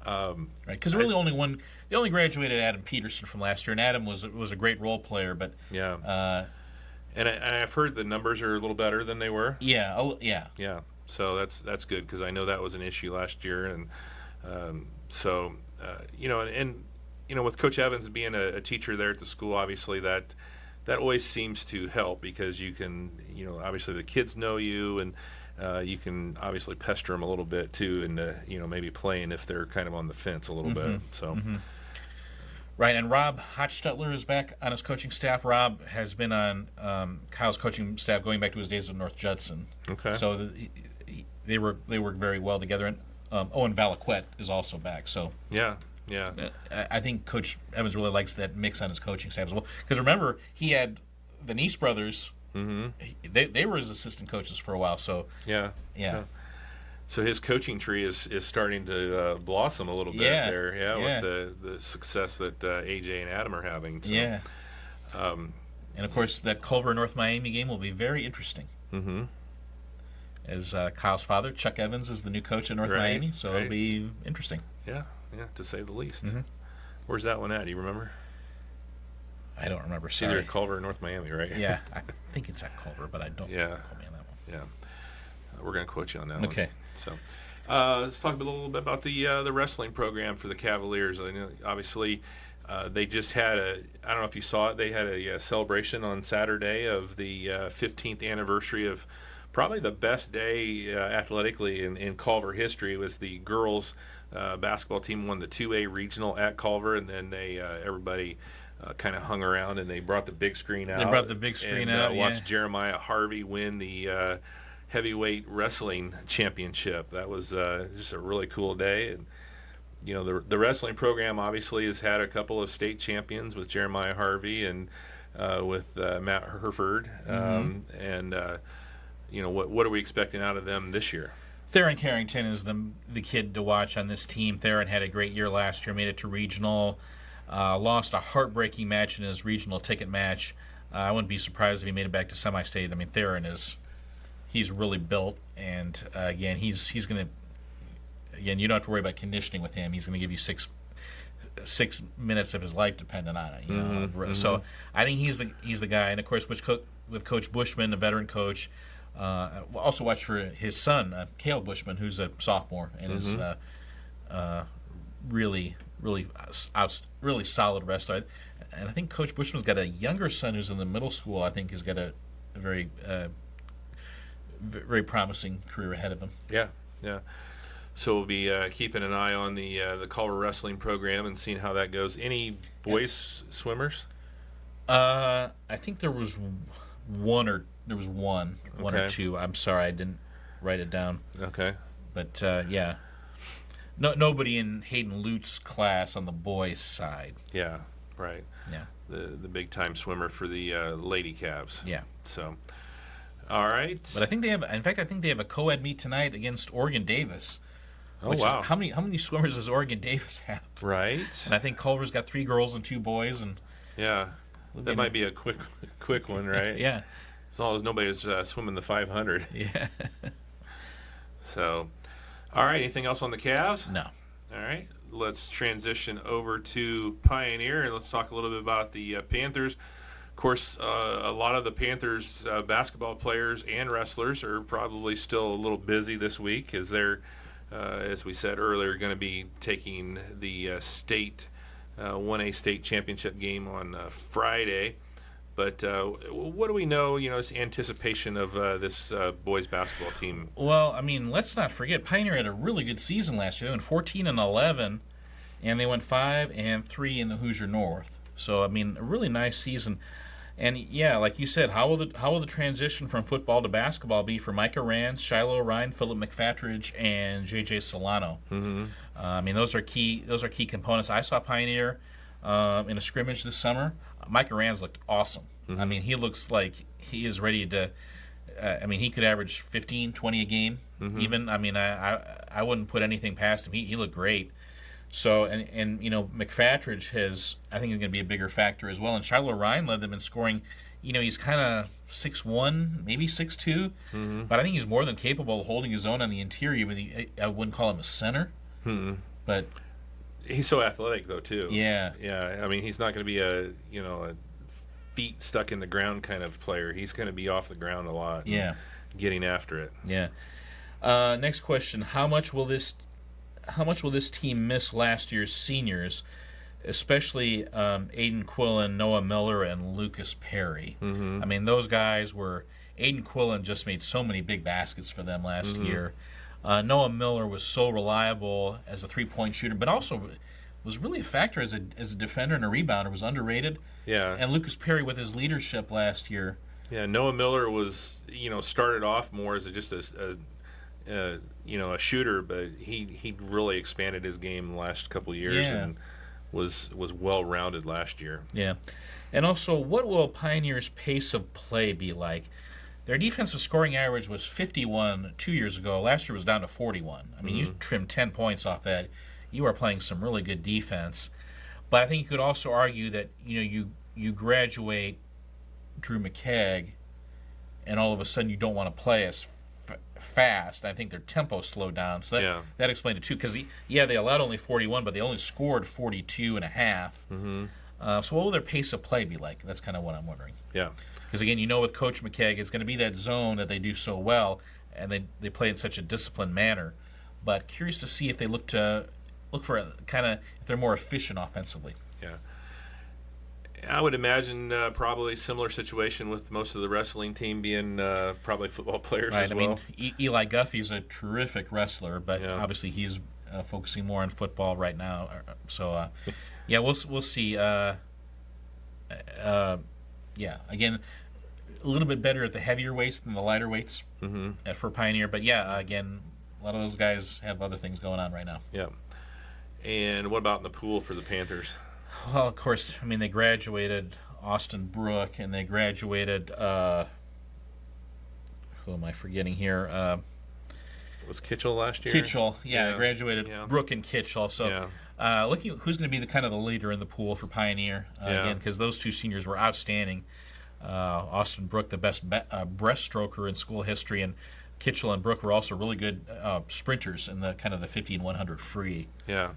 right, because really they only graduated Adam Peterson from last year, and Adam was a great role player, but yeah. And I've heard the numbers are a little better than they were. Yeah. Yeah. So that's good, because I know that was an issue last year, and with Coach Evans being a teacher there at the school, obviously that always seems to help, because you can, obviously the kids know you, and you can obviously pester them a little bit too, and maybe playing if they're kind of on the fence a little bit. So. Mm-hmm. Right, and Rob Hochstetler is back on his coaching staff. Rob has been on Kyle's coaching staff going back to his days at North Judson. Okay. So they work very well together. And Owen Valaquette is also back. So yeah. I think Coach Evans really likes that mix on his coaching staff as well. Because remember, he had the Nice brothers. Mm-hmm. They were his assistant coaches for a while. So yeah. So his coaching tree is starting to blossom a little bit Yeah, there, yeah. with the success that AJ and Adam are having. So, Yeah. And of course, that Culver North Miami game will be very interesting. Mm-hmm. As Kyle's father, Chuck Evans, is the new coach at North Right, Miami, so right. it'll be interesting. Yeah, to say the least. Mhm. Where's that one at? Do you remember? I don't remember. It's either Sorry. at Culver or North Miami, right? Yeah, I think it's at Culver, but I don't Yeah. quote me on that one. Yeah. We're going to quote you on that one. Okay. So, let's talk a little bit about the wrestling program for the Cavaliers. I know, obviously, they just had I don't know if you saw it, they had a celebration on Saturday of the 15th anniversary of probably the best day athletically in Culver history. It was the girls basketball team won the 2A regional at Culver, and then they everybody kind of hung around and they brought the big screen out. They brought the big screen and, out, watched yeah. Jeremiah Harvey win the heavyweight wrestling championship. That was just a really cool day. And you know, the wrestling program obviously has had a couple of state champions with Jeremiah Harvey and with Matt Herford. And you know, what are we expecting out of them this year? Theron Carrington is the kid to watch on this team. Theron had a great year last year, made it to regional, lost a heartbreaking match in his regional ticket match. I wouldn't be surprised if he made it back to semi-state. I mean, Theron he's really built, and again, he's going to, again, you don't have to worry about conditioning with him. He's going to give you six minutes of his life dependent on it. You know? So I think he's the guy, and of course, with Coach Bushman, the veteran coach. Also watch for his son, Cale Bushman, who's a sophomore and is really solid wrestler. And I think Coach Bushman's got a younger son who's in the middle school. I think has got a very very promising career ahead of him. Yeah. So we'll be keeping an eye on the Culver wrestling program and seeing how that goes. Any boys swimmers? I think there was one or Okay. two. I'm sorry, I didn't write it down. Okay. But yeah, nobody in Hayden Lute's class on the boys' side. Yeah. Right. Yeah, The big time swimmer for the Lady Cavs. yeah. So, all right. But I think they have. In fact, I think they have a co-ed meet tonight against Oregon Davis. Oh Which wow. Is, how many swimmers does Oregon Davis have? Right. And I think Culver's got 3 girls and 2 boys, and Yeah. That might be a quick one, right? yeah, As long as nobody's swimming the 500. yeah. So, all right. Anything else on the Cavs? No, All right. Let's transition over to Pioneer and let's talk a little bit about the Panthers. Of course, a lot of the Panthers basketball players and wrestlers are probably still a little busy this week as they're, as we said earlier, going to be taking the state 1A state championship game on Friday. But what do we know, this anticipation of this boys basketball team? well, I mean, let's not forget Pioneer had a really good season last year. They went 14-11, and they went 5-3 in the Hoosier North. So I mean, a really nice season. And yeah, like you said, how will the transition from football to basketball be for Micah Rance, Shiloh Ryan, Philip McFatridge, and JJ Solano? Mm-hmm. I mean, those are key components. I saw Pioneer in a scrimmage this summer. Micah Rance looked awesome. Mm-hmm. I mean, he looks like he is ready to. He could average 15, 20 a game. Mm-hmm. Even. I mean, I wouldn't put anything past him. He looked great. So, and McFatridge I think, is going to be a bigger factor as well. And Shiloh Ryan led them in scoring. He's kind of 6'1", maybe 6'2", but I think he's more than capable of holding his own on the interior. I wouldn't call him a center, but He's so athletic, though, too. yeah, Yeah, I mean, he's not going to be a feet stuck in the ground kind of player. He's going to be off the ground a lot. yeah, Getting after it. yeah. Next question: How much will this team miss last year's seniors, especially Aiden Quillen, Noah Miller, and Lucas Perry? Mm-hmm. I mean, those guys were. Aiden Quillen just made so many big baskets for them last year. Noah Miller was so reliable as a 3-point shooter, but also was really a factor as a defender and a rebounder. Was underrated. Yeah. And Lucas Perry with his leadership last year. Yeah, Noah Miller was, started off more as just a shooter, but he really expanded his game the last couple of years and was well-rounded last year. Yeah. And also, what will Pioneer's pace of play be like? Their defensive scoring average was 51 2 years ago. Last year was down to 41. I mean, you trimmed 10 points off that. You are playing some really good defense. But I think you could also argue that, you graduate Drew McKeag, and all of a sudden you don't want to play as fast. I think their tempo slowed down. So that explained it, too. Because, they allowed only 41, but they only scored 42 and a half. So what will their pace of play be like? That's kind of what I'm wondering. Yeah. Because, again, with Coach McKeag, it's going to be that zone that they do so well, and they play in such a disciplined manner. But curious to see if they look for if they're more efficient offensively. Yeah. I would imagine probably similar situation with most of the wrestling team being probably football players as well. I mean, Eli Guffey's a terrific wrestler, but obviously he's focusing more on football right now. So, we'll see. Again, a little bit better at the heavier weights than the lighter weights for Pioneer. But, again, a lot of those guys have other things going on right now. Yeah. And what about in the pool for the Panthers? Well, of course, I mean, they graduated Austin Brook, and they graduated, who am I forgetting here? Was Kitchell last year? Kitchell, they graduated Brook and Kitchell. So looking at who's going to be the leader in the pool for Pioneer, again, because those two seniors were outstanding. Austin Brook, the best breaststroker in school history, and Kitchell and Brook were also really good sprinters in the the 50 and 100 free. Yeah.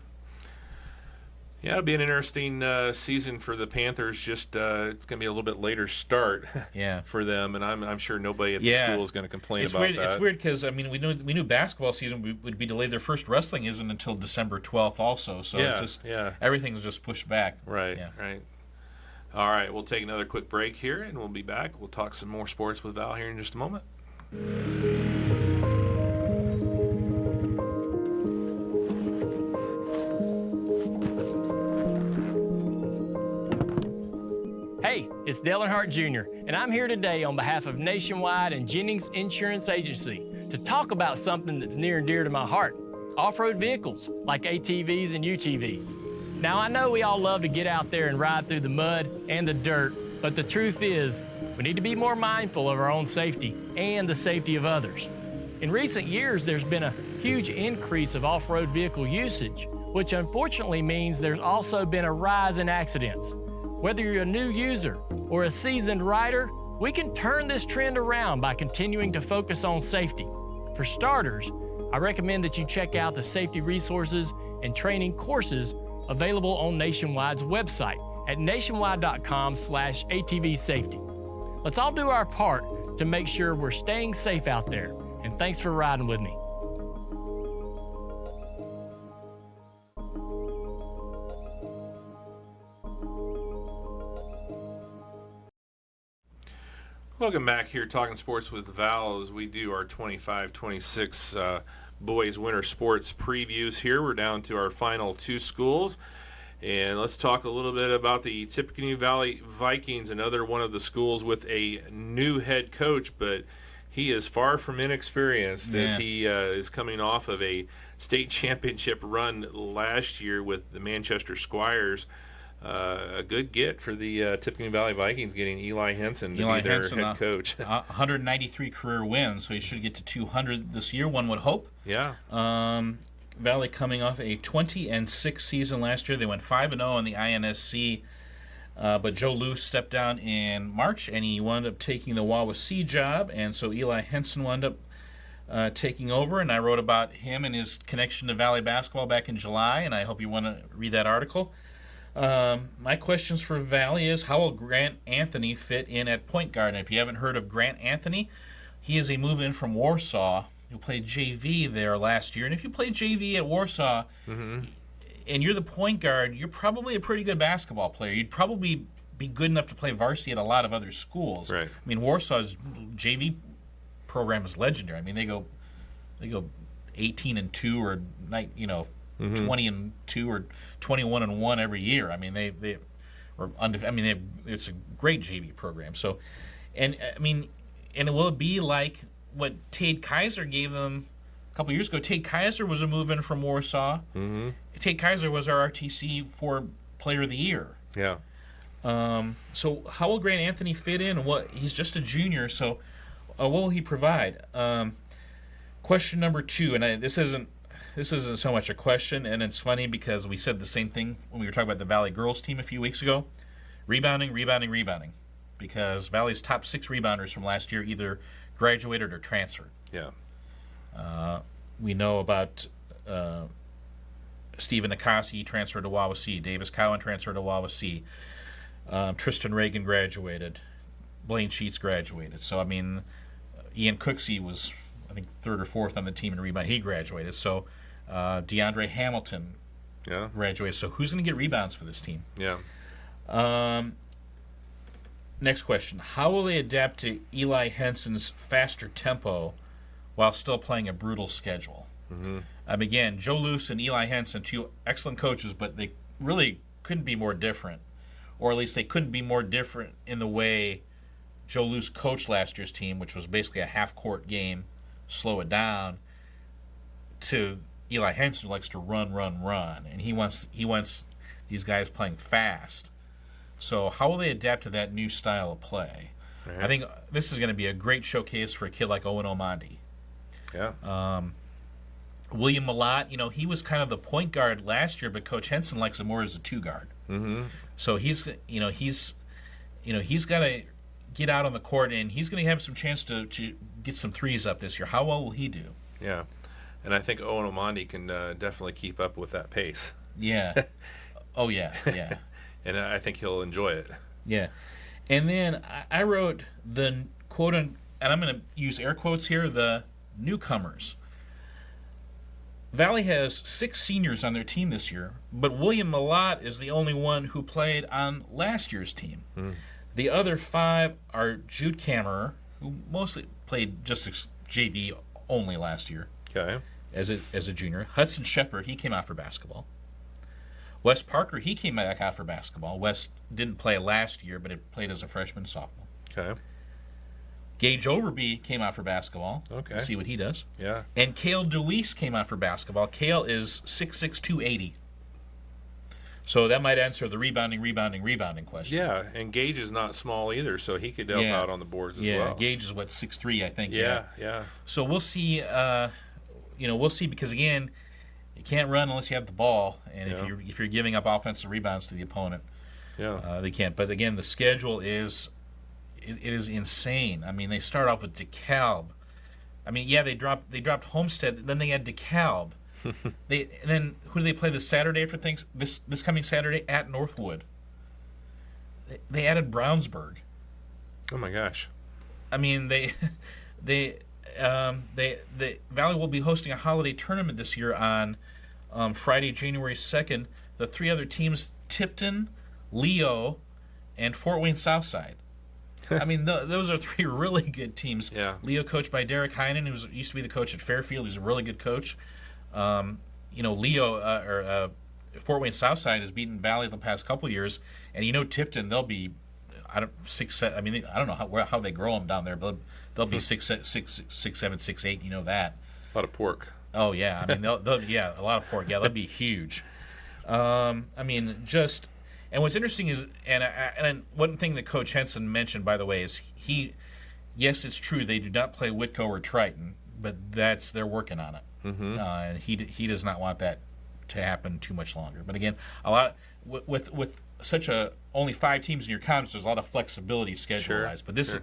Yeah, it'll be an interesting season for the Panthers. Just it's going to be a little bit later start for them, and I'm sure nobody at the school is going to complain about that. It's weird because we knew basketball season would be delayed. Their first wrestling isn't until December 12th also, so it's just everything's just pushed back. Right. All right, we'll take another quick break here, and we'll be back. We'll talk some more sports with Val here in just a moment. Hey, it's Dale Earnhardt Jr., and I'm here today on behalf of Nationwide and Jennings Insurance Agency to talk about something that's near and dear to my heart, off-road vehicles like ATVs and UTVs. Now, I know we all love to get out there and ride through the mud and the dirt, but the truth is, we need to be more mindful of our own safety and the safety of others. In recent years, there's been a huge increase of off-road vehicle usage, which unfortunately means there's also been a rise in accidents. Whether you're a new user or a seasoned rider, we can turn this trend around by continuing to focus on safety. For starters, I recommend that you check out the safety resources and training courses available on Nationwide's website at nationwide.com/ATV safety. Let's all do our part to make sure we're staying safe out there, and thanks for riding with me. Welcome back here, Talking Sports with Val, as we do our 25-26 boys winter sports previews here. We're down to our final two schools, and let's talk a little bit about the Tippecanoe Valley Vikings, another one of the schools with a new head coach, but he is far from inexperienced as he is coming off of a state championship run last year with the Manchester Squires. A good get for the Tippecanoe Valley Vikings, getting Eli Henson to be their head coach. 193 career wins, so he should get to 200 this year, one would hope. Yeah. Valley coming off a 20-6 season last year. They went 5-0 in the INSC, but Joe Luce stepped down in March, and he wound up taking the Wawasee job, and so Eli Henson wound up taking over, and I wrote about him and his connection to Valley basketball back in July, and I hope you want to read that article. My questions for Valley is, how will Grant Anthony fit in at point guard? And if you haven't heard of Grant Anthony, he is a move-in from Warsaw who played JV there last year. And if you play JV at Warsaw and you're the point guard, you're probably a pretty good basketball player. You'd probably be good enough to play varsity at a lot of other schools. Right. I mean, Warsaw's JV program is legendary. I mean, they go 18-2 or 20-2 or 21-1 every year. I mean, it's a great JV program. So, and it will be like what Tate Kaiser gave them a couple years ago. Tate Kaiser was a move-in from Warsaw. Mm-hmm. Tate Kaiser was our RTC for Player of the Year. Yeah. So how will Grant Anthony fit in? He's just a junior, so what will he provide? Question number 2, and this isn't so much a question, and it's funny because we said the same thing when we were talking about the Valley girls team a few weeks ago. Rebounding, because Valley's top 6 rebounders from last year either graduated or transferred. Yeah. We know about Stephen Akasi transferred to Wawasee. Davis Cowan transferred to Wawasee. Tristan Reagan graduated. Blaine Sheets graduated. So, I mean, Ian Cooksey was, I think, 3rd or 4th on the team in rebound. He graduated. So, DeAndre Hamilton graduated. So, who's going to get rebounds for this team? Yeah. Next question. How will they adapt to Eli Henson's faster tempo while still playing a brutal schedule? Mm-hmm. Again, Joe Luce and Eli Henson, 2 excellent coaches, but they really couldn't be more different. Or at least they couldn't be more different in the way Joe Luce coached last year's team, which was basically a half-court game, slow it down, to Eli Henson, who likes to run. And he wants these guys playing fast. So how will they adapt to that new style of play? Right. I think this is going to be a great showcase for a kid like Owen Omandi. Yeah. William Malott, he was kind of the point guard last year, but Coach Henson likes him more as a 2 guard. Mm-hmm. So he's got to get out on the court, and he's going to have some chance to get some threes up this year. How well will he do? Yeah. And I think Owen Omandi can definitely keep up with that pace. Yeah. Oh, yeah. And I think he'll enjoy it. Yeah. And then I wrote the quote, and I'm going to use air quotes here, the newcomers. Valley has 6 seniors on their team this year, but William Malott is the only one who played on last year's team. Mm. The other 5 are Jude Kammerer, who mostly played just JV only last year. Okay. As a junior. Hudson Shepard, he came out for basketball. Wes Parker, he came back out for basketball. Wes didn't play last year, but it played as a freshman, sophomore. Okay. Gage Overby came out for basketball. Okay. We'll see what he does. Yeah. And Cale DeWeese came out for basketball. Cale is 6'6", 280. So that might answer the rebounding question. Yeah, and Gage is not small either, so he could help out on the boards as well. Yeah, Gage is 6'3", I think. Yeah. So we'll see. We'll see, because again, you can't run unless you have the ball, and if you're giving up offensive rebounds to the opponent, they can't. But again, the schedule is insane. I mean, they start off with DeKalb. I mean, they dropped Homestead, then they had DeKalb. And then who do they play this Saturday after things? This coming Saturday at Northwood. They added Brownsburg. Oh my gosh. I mean, the Valley will be hosting a holiday tournament this year on Friday, January 2nd. The 3 other teams: Tipton, Leo, and Fort Wayne Southside. I mean, those are 3 really good teams. Yeah. Leo, coached by Derek Heinen, who used to be the coach at Fairfield. He's a really good coach. Leo Fort Wayne Southside has beaten Valley the past couple of years, and Tipton, they'll be, I don't know how they grow them down there, but they'll be 6'7", 6'8". that. A lot of pork. Oh yeah, I mean they'll a lot of pork. Yeah, they'll be huge. And what's interesting is, and one thing that Coach Henson mentioned, by the way, is yes, it's true they do not play Whitco or Triton, but they're working on it. Mm-hmm. And he does not want that to happen too much longer. But again, a lot with such only 5 teams in your conference, there's a lot of flexibility schedule-wise. But this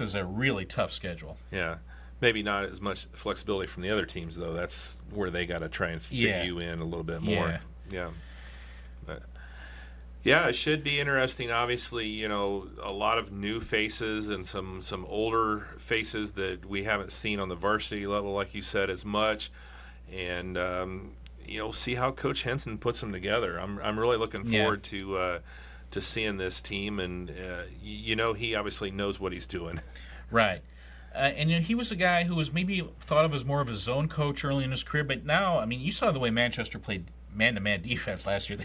is a really tough schedule. Yeah. Maybe not as much flexibility from the other teams, though. That's where they got to try and fit you in a little bit more. Yeah. But, it should be interesting. Obviously, a lot of new faces and some older faces that we haven't seen on the varsity level, like you said, as much. And, see how Coach Henson puts them together. I'm really looking forward to seeing this team. And, he obviously knows what he's doing. Right. And he was a guy who was maybe thought of as more of a zone coach early in his career, but now, I mean, you saw the way Manchester played man-to-man defense last year.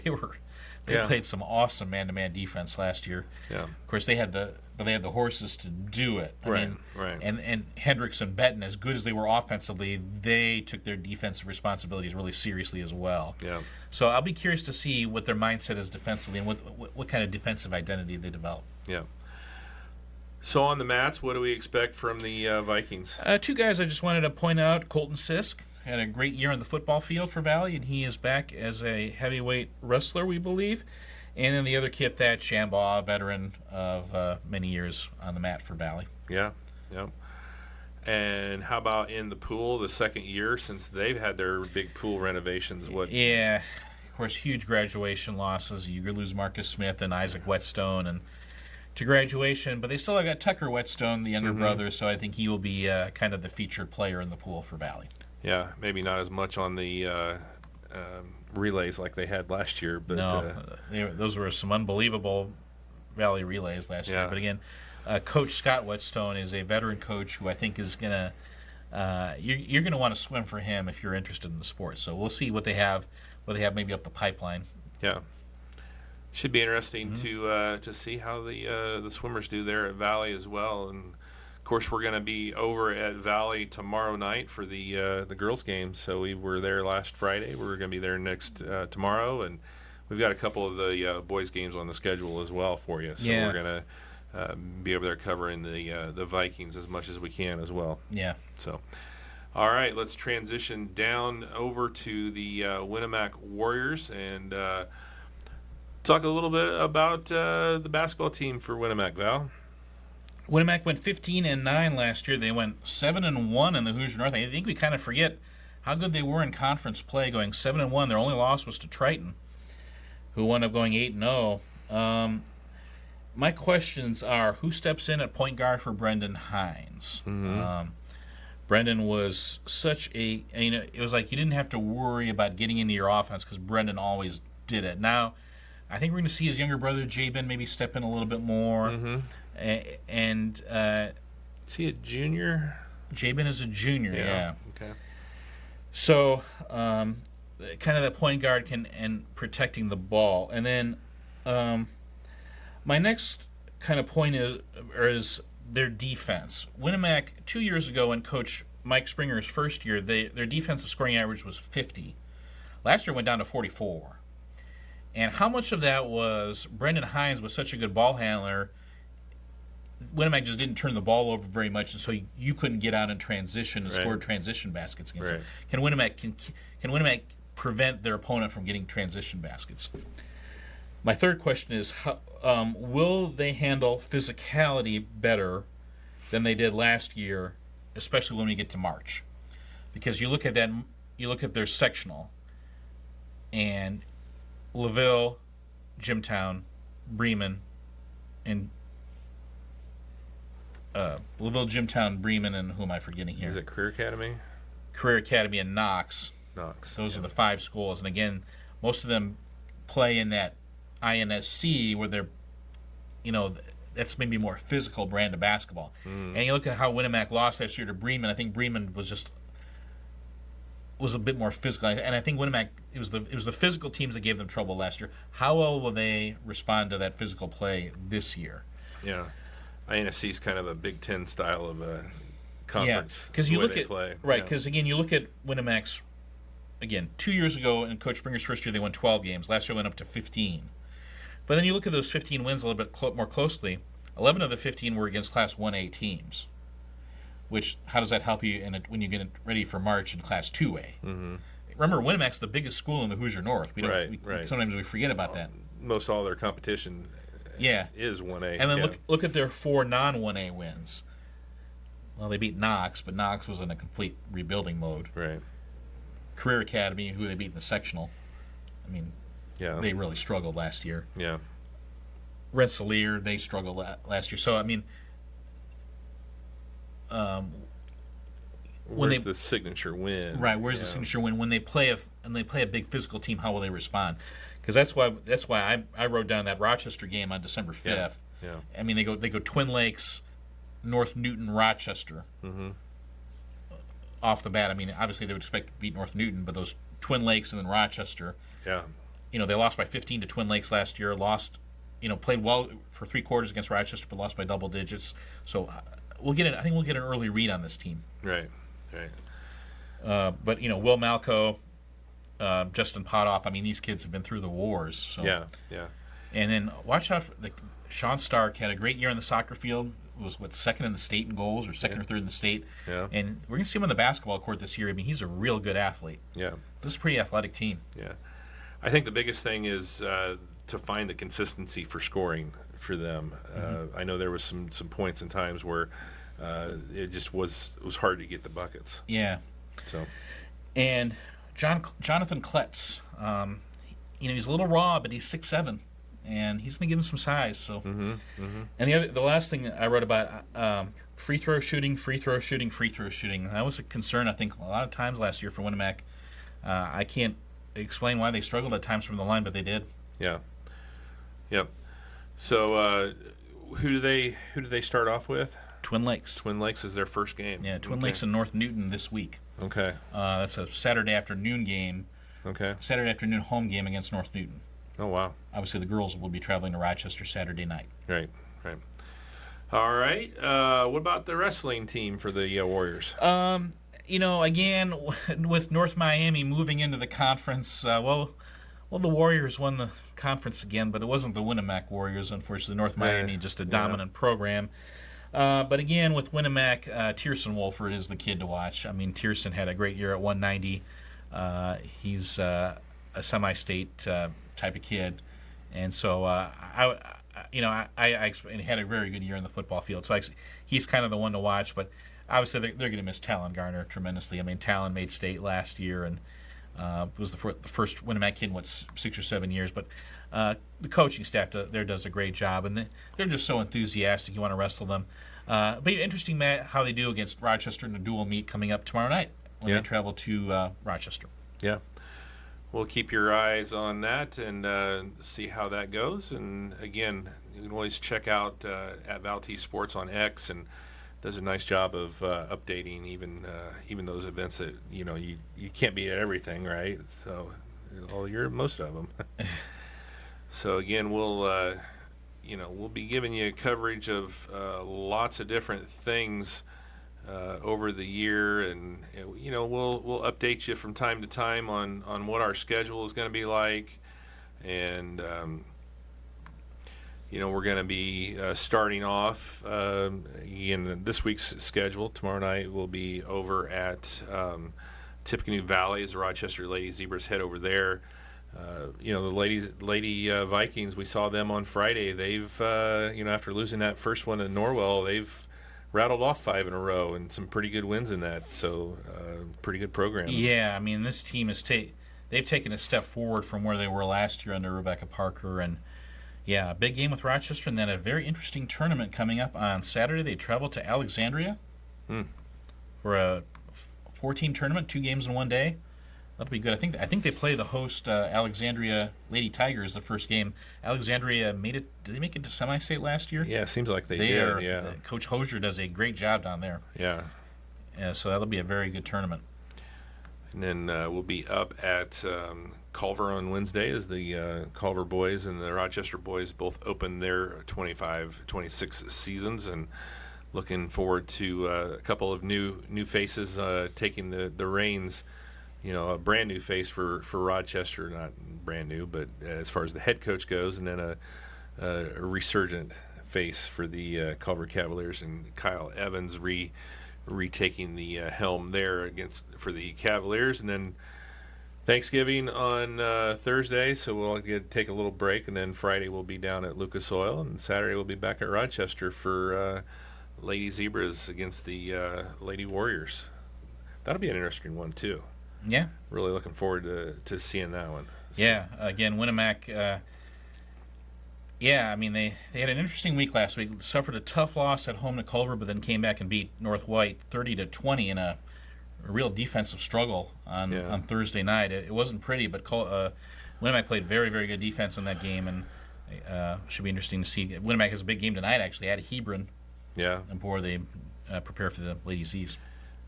They played some awesome man-to-man defense last year. Yeah. Of course, they had the horses to do it. Right. And Hendricks and Benton, as good as they were offensively, they took their defensive responsibilities really seriously as well. Yeah. So I'll be curious to see what their mindset is defensively and what kind of defensive identity they develop. Yeah. So on the mats, what do we expect from the Vikings? Two guys I just wanted to point out. Colton Sisk had a great year on the football field for Valley, and he is back as a heavyweight wrestler, we believe. And then the other kid, Thad Shambaugh, a veteran of many years on the mat for Valley. Yeah, yeah. And how about in the pool, the second year since they've had their big pool renovations? What? Yeah, of course, huge graduation losses. You lose Marcus Smith and Isaac Whetstone and to graduation, but they still got Tucker Whetstone, the younger brother, so I think he will be kind of the featured player in the pool for Valley. Yeah, maybe not as much on the relays like they had last year, but those were some unbelievable Valley relays last year. But again, Coach Scott Whetstone is a veteran coach who I think is gonna you're gonna want to swim for him if you're interested in the sport. So we'll see what they have maybe up the pipeline. Yeah, should be interesting to see how the swimmers do there at Valley as well. And of course, we're going to be over at Valley tomorrow night for the girls' game. So we were there last Friday. We're going to be there next tomorrow, and we've got a couple of the boys' games on the schedule as well for you. So we're going to be over there covering the Vikings as much as we can as well. Yeah. So, all right, let's transition down over to the Winamac Warriors and talk a little bit about the basketball team for Winamac, Val. Winamac went 15-9 last year. They went 7-1 in the Hoosier North. I think we kind of forget how good they were in conference play, going 7-1. Their only loss was to Triton, who wound up going 8-0. My questions are: who steps in at point guard for Brendan Hines? Brendan was such a, it was like you didn't have to worry about getting into your offense because Brendan always did it. Now, I think we're going to see his younger brother Jabin maybe step in a little bit more. And is he a junior? Jabin is a junior, yeah. Okay. So, kind of the point guard and protecting the ball. And then my next kind of point is their defense. Winamac, 2 years ago in Coach Mike Springer's first year, their defensive scoring average was 50. Last year it went down to 44. And how much of that was Brendan Hines was such a good ball handler, Winamac just didn't turn the ball over very much, and so you couldn't get out in transition and score transition baskets against them. Can Winamac prevent their opponent from getting transition baskets? My third question is, will they handle physicality better than they did last year, especially when we get to March? Because you look at their sectional, and LaVille, Jimtown, Bremen, and who am I forgetting here? Is it Career Academy? Career Academy and Knox. Those are the 5 schools. And again, most of them play in that INSC where they're, that's maybe more physical brand of basketball. And you look at how Winamac lost last year to Bremen. I think Bremen was a bit more physical. And I think Winamac, it was the physical teams that gave them trouble last year. How well will they respond to that physical play this year? Yeah. INSC is kind of a Big Ten style of a conference. Because you look at play. Right, because again, you look at Winamac's. Again, 2 years ago in Coach Springer's first year, they won 12 games. Last year, went up to 15. But then you look at those 15 wins a little bit more closely. 11 of the 15 were against Class 1A teams. Which, how does that help you when you get ready for March in Class 2A? Remember, Winamac's the biggest school in the Hoosier North. Sometimes we forget about that. Most all their competition. Is 1A. And then look at their 4 non-1A wins. Well, they beat Knox, but Knox was in a complete rebuilding mode. Right. Career Academy, who they beat in the sectional. I mean, they really struggled last year. Yeah. Rensselaer, they struggled last year. So, I mean, where's the signature win? Right, where's the signature win? When they play a big physical team, how will they respond? Because that's why I wrote down that Rochester game on December 5th. Yeah. I mean, they go Twin Lakes, North Newton, Rochester. Off the bat, I mean, obviously they would expect to beat North Newton, but those Twin Lakes and then Rochester. Yeah. They lost by 15 to Twin Lakes last year. Played well for 3 quarters against Rochester, but lost by double digits. So I think we'll get an early read on this team. Right. But Will Malco, Justin Potoff. I mean, these kids have been through the wars. So. Yeah. And then watch out for Sean Stark had a great year on the soccer field. was second in the state in goals, or second or third in the state. Yeah. And we're going to see him on the basketball court this year. I mean, he's a real good athlete. Yeah. This is a pretty athletic team. Yeah. I think the biggest thing is to find the consistency for scoring for them. I know there was some points and times where it just was hard to get the buckets. Yeah. So. And Jonathan Kletz, he's a little raw, but he's 6'7", and he's going to give him some size. So. And the last thing I wrote about, free throw shooting. That was a concern, I think, a lot of times last year for Winamac. I can't explain why they struggled at times from the line, but they did. Yeah. Yep. So who do they start off with? Twin Lakes. Twin Lakes is their first game. Yeah, Twin Lakes and North Newton this week. Okay. That's a Saturday afternoon game. Okay. Saturday afternoon home game against North Newton. Oh, wow. Obviously, the girls will be traveling to Rochester Saturday night. Right. All right. What about the wrestling team for the Warriors? Again, with North Miami moving into the conference, well, the Warriors won the conference again, but it wasn't the Winamac Warriors, unfortunately. North Miami, just a dominant program. But again, with Winamac, Tierson Wolford is the kid to watch. I mean, Tierson had a great year at 190. He's a semi-state type of kid, and so I had a very good year in the football field. So he's kind of the one to watch. But obviously, they're going to miss Talon Garner tremendously. I mean, Talon made state last year and was the first Winamac kid in 6 or 7 years. But the coaching staff there does a great job, and they're just so enthusiastic. You want to wrestle them. But interesting, Matt, how they do against Rochester in a dual meet coming up tomorrow night when they travel to Rochester. Yeah. We'll keep your eyes on that and see how that goes. And again, you can always check out at Valtee Sports on X, and does a nice job of updating even those events that you can't be at everything, right? So you're most of them. So again, we'll be giving you coverage of lots of different things over the year, and we'll update you from time to time on what our schedule is going to be like, and we're going to be starting off in this week's schedule. Tomorrow night we'll be over at Tippecanoe Valley as the Rochester Lady Zebras head over there. The Lady Vikings, we saw them on Friday. They've after losing that first one in Norwell, they've rattled off 5 in a row and some pretty good wins in that. So pretty good program. Yeah, I mean, this team they've taken a step forward from where they were last year under Rebecca Parker. And yeah, a big game with Rochester, and then a very interesting tournament coming up on Saturday. They travel to Alexandria for a 4-team tournament, 2 games in one day. That'll be good. I think they play the host Alexandria Lady Tigers the first game. Alexandria did they make it to semi-state last year? Yeah, it seems like they did. Yeah. Coach Hosier does a great job down there. Yeah. So that'll be a very good tournament. And then we'll be up at Culver on Wednesday as the Culver boys and the Rochester boys both open their 25-26 seasons, and looking forward to a couple of new faces taking the reins. A brand new face for Rochester, not brand new, but as far as the head coach goes, and then a resurgent face for the Culver Cavaliers, and Kyle Evans retaking the helm there for the Cavaliers. And then Thanksgiving on Thursday, so we'll take a little break, and then Friday we'll be down at Lucas Oil, and Saturday we'll be back at Rochester for Lady Zebras against the Lady Warriors. That'll be an interesting one too. Yeah. Really looking forward to seeing that one. So. Yeah. Again, Winamac, I mean, they had an interesting week last week. Suffered a tough loss at home to Culver, but then came back and beat North White 30-20 in a real defensive struggle on Thursday night. It wasn't pretty, but Winamac played very, very good defense in that game, and should be interesting to see. Winamac has a big game tonight, actually, at Hebron. Yeah. Before they prepare for the Lady Z's.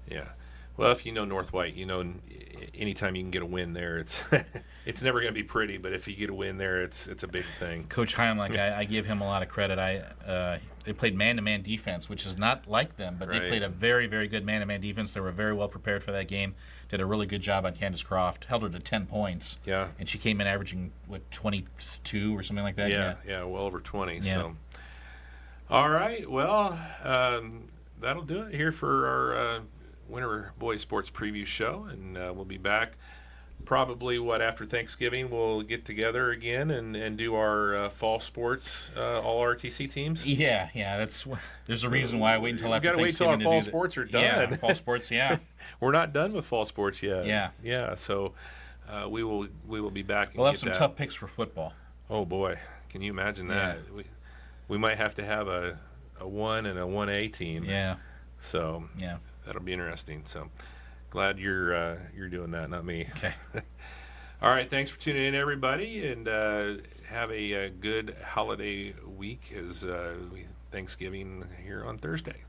Yeah. Well, if you know North White, anytime you can get a win there, it's it's never going to be pretty. But if you get a win there, it's a big thing. Coach Heimlich, I give him a lot of credit. They played man-to-man defense, which is not like them, but they played a very, very good man-to-man defense. They were very well prepared for that game. Did a really good job on Candace Croft. Held her to 10 points. Yeah. And she came in averaging 22 or something like that. Yeah, well over 20. Yeah. So. All right. Well, that'll do it here for our Winter Boys Sports Preview show, and we'll be back probably after Thanksgiving. We'll get together again and do our fall sports all RTC teams. Yeah. There's a reason why I wait until after We've got to wait till Thanksgiving our fall to do that. sports are done. Yeah, fall sports. Yeah. We're not done with fall sports yet. Yeah. So we will be back. And We'll have get some that. tough picks for football. Oh boy, can you imagine that? We might have to have a 1 and a 1A team. Yeah. So Yeah. that'll be interesting. So glad you're doing that, not me. Okay. All right, thanks for tuning in, everybody, and have a good holiday week as Thanksgiving here on Thursday.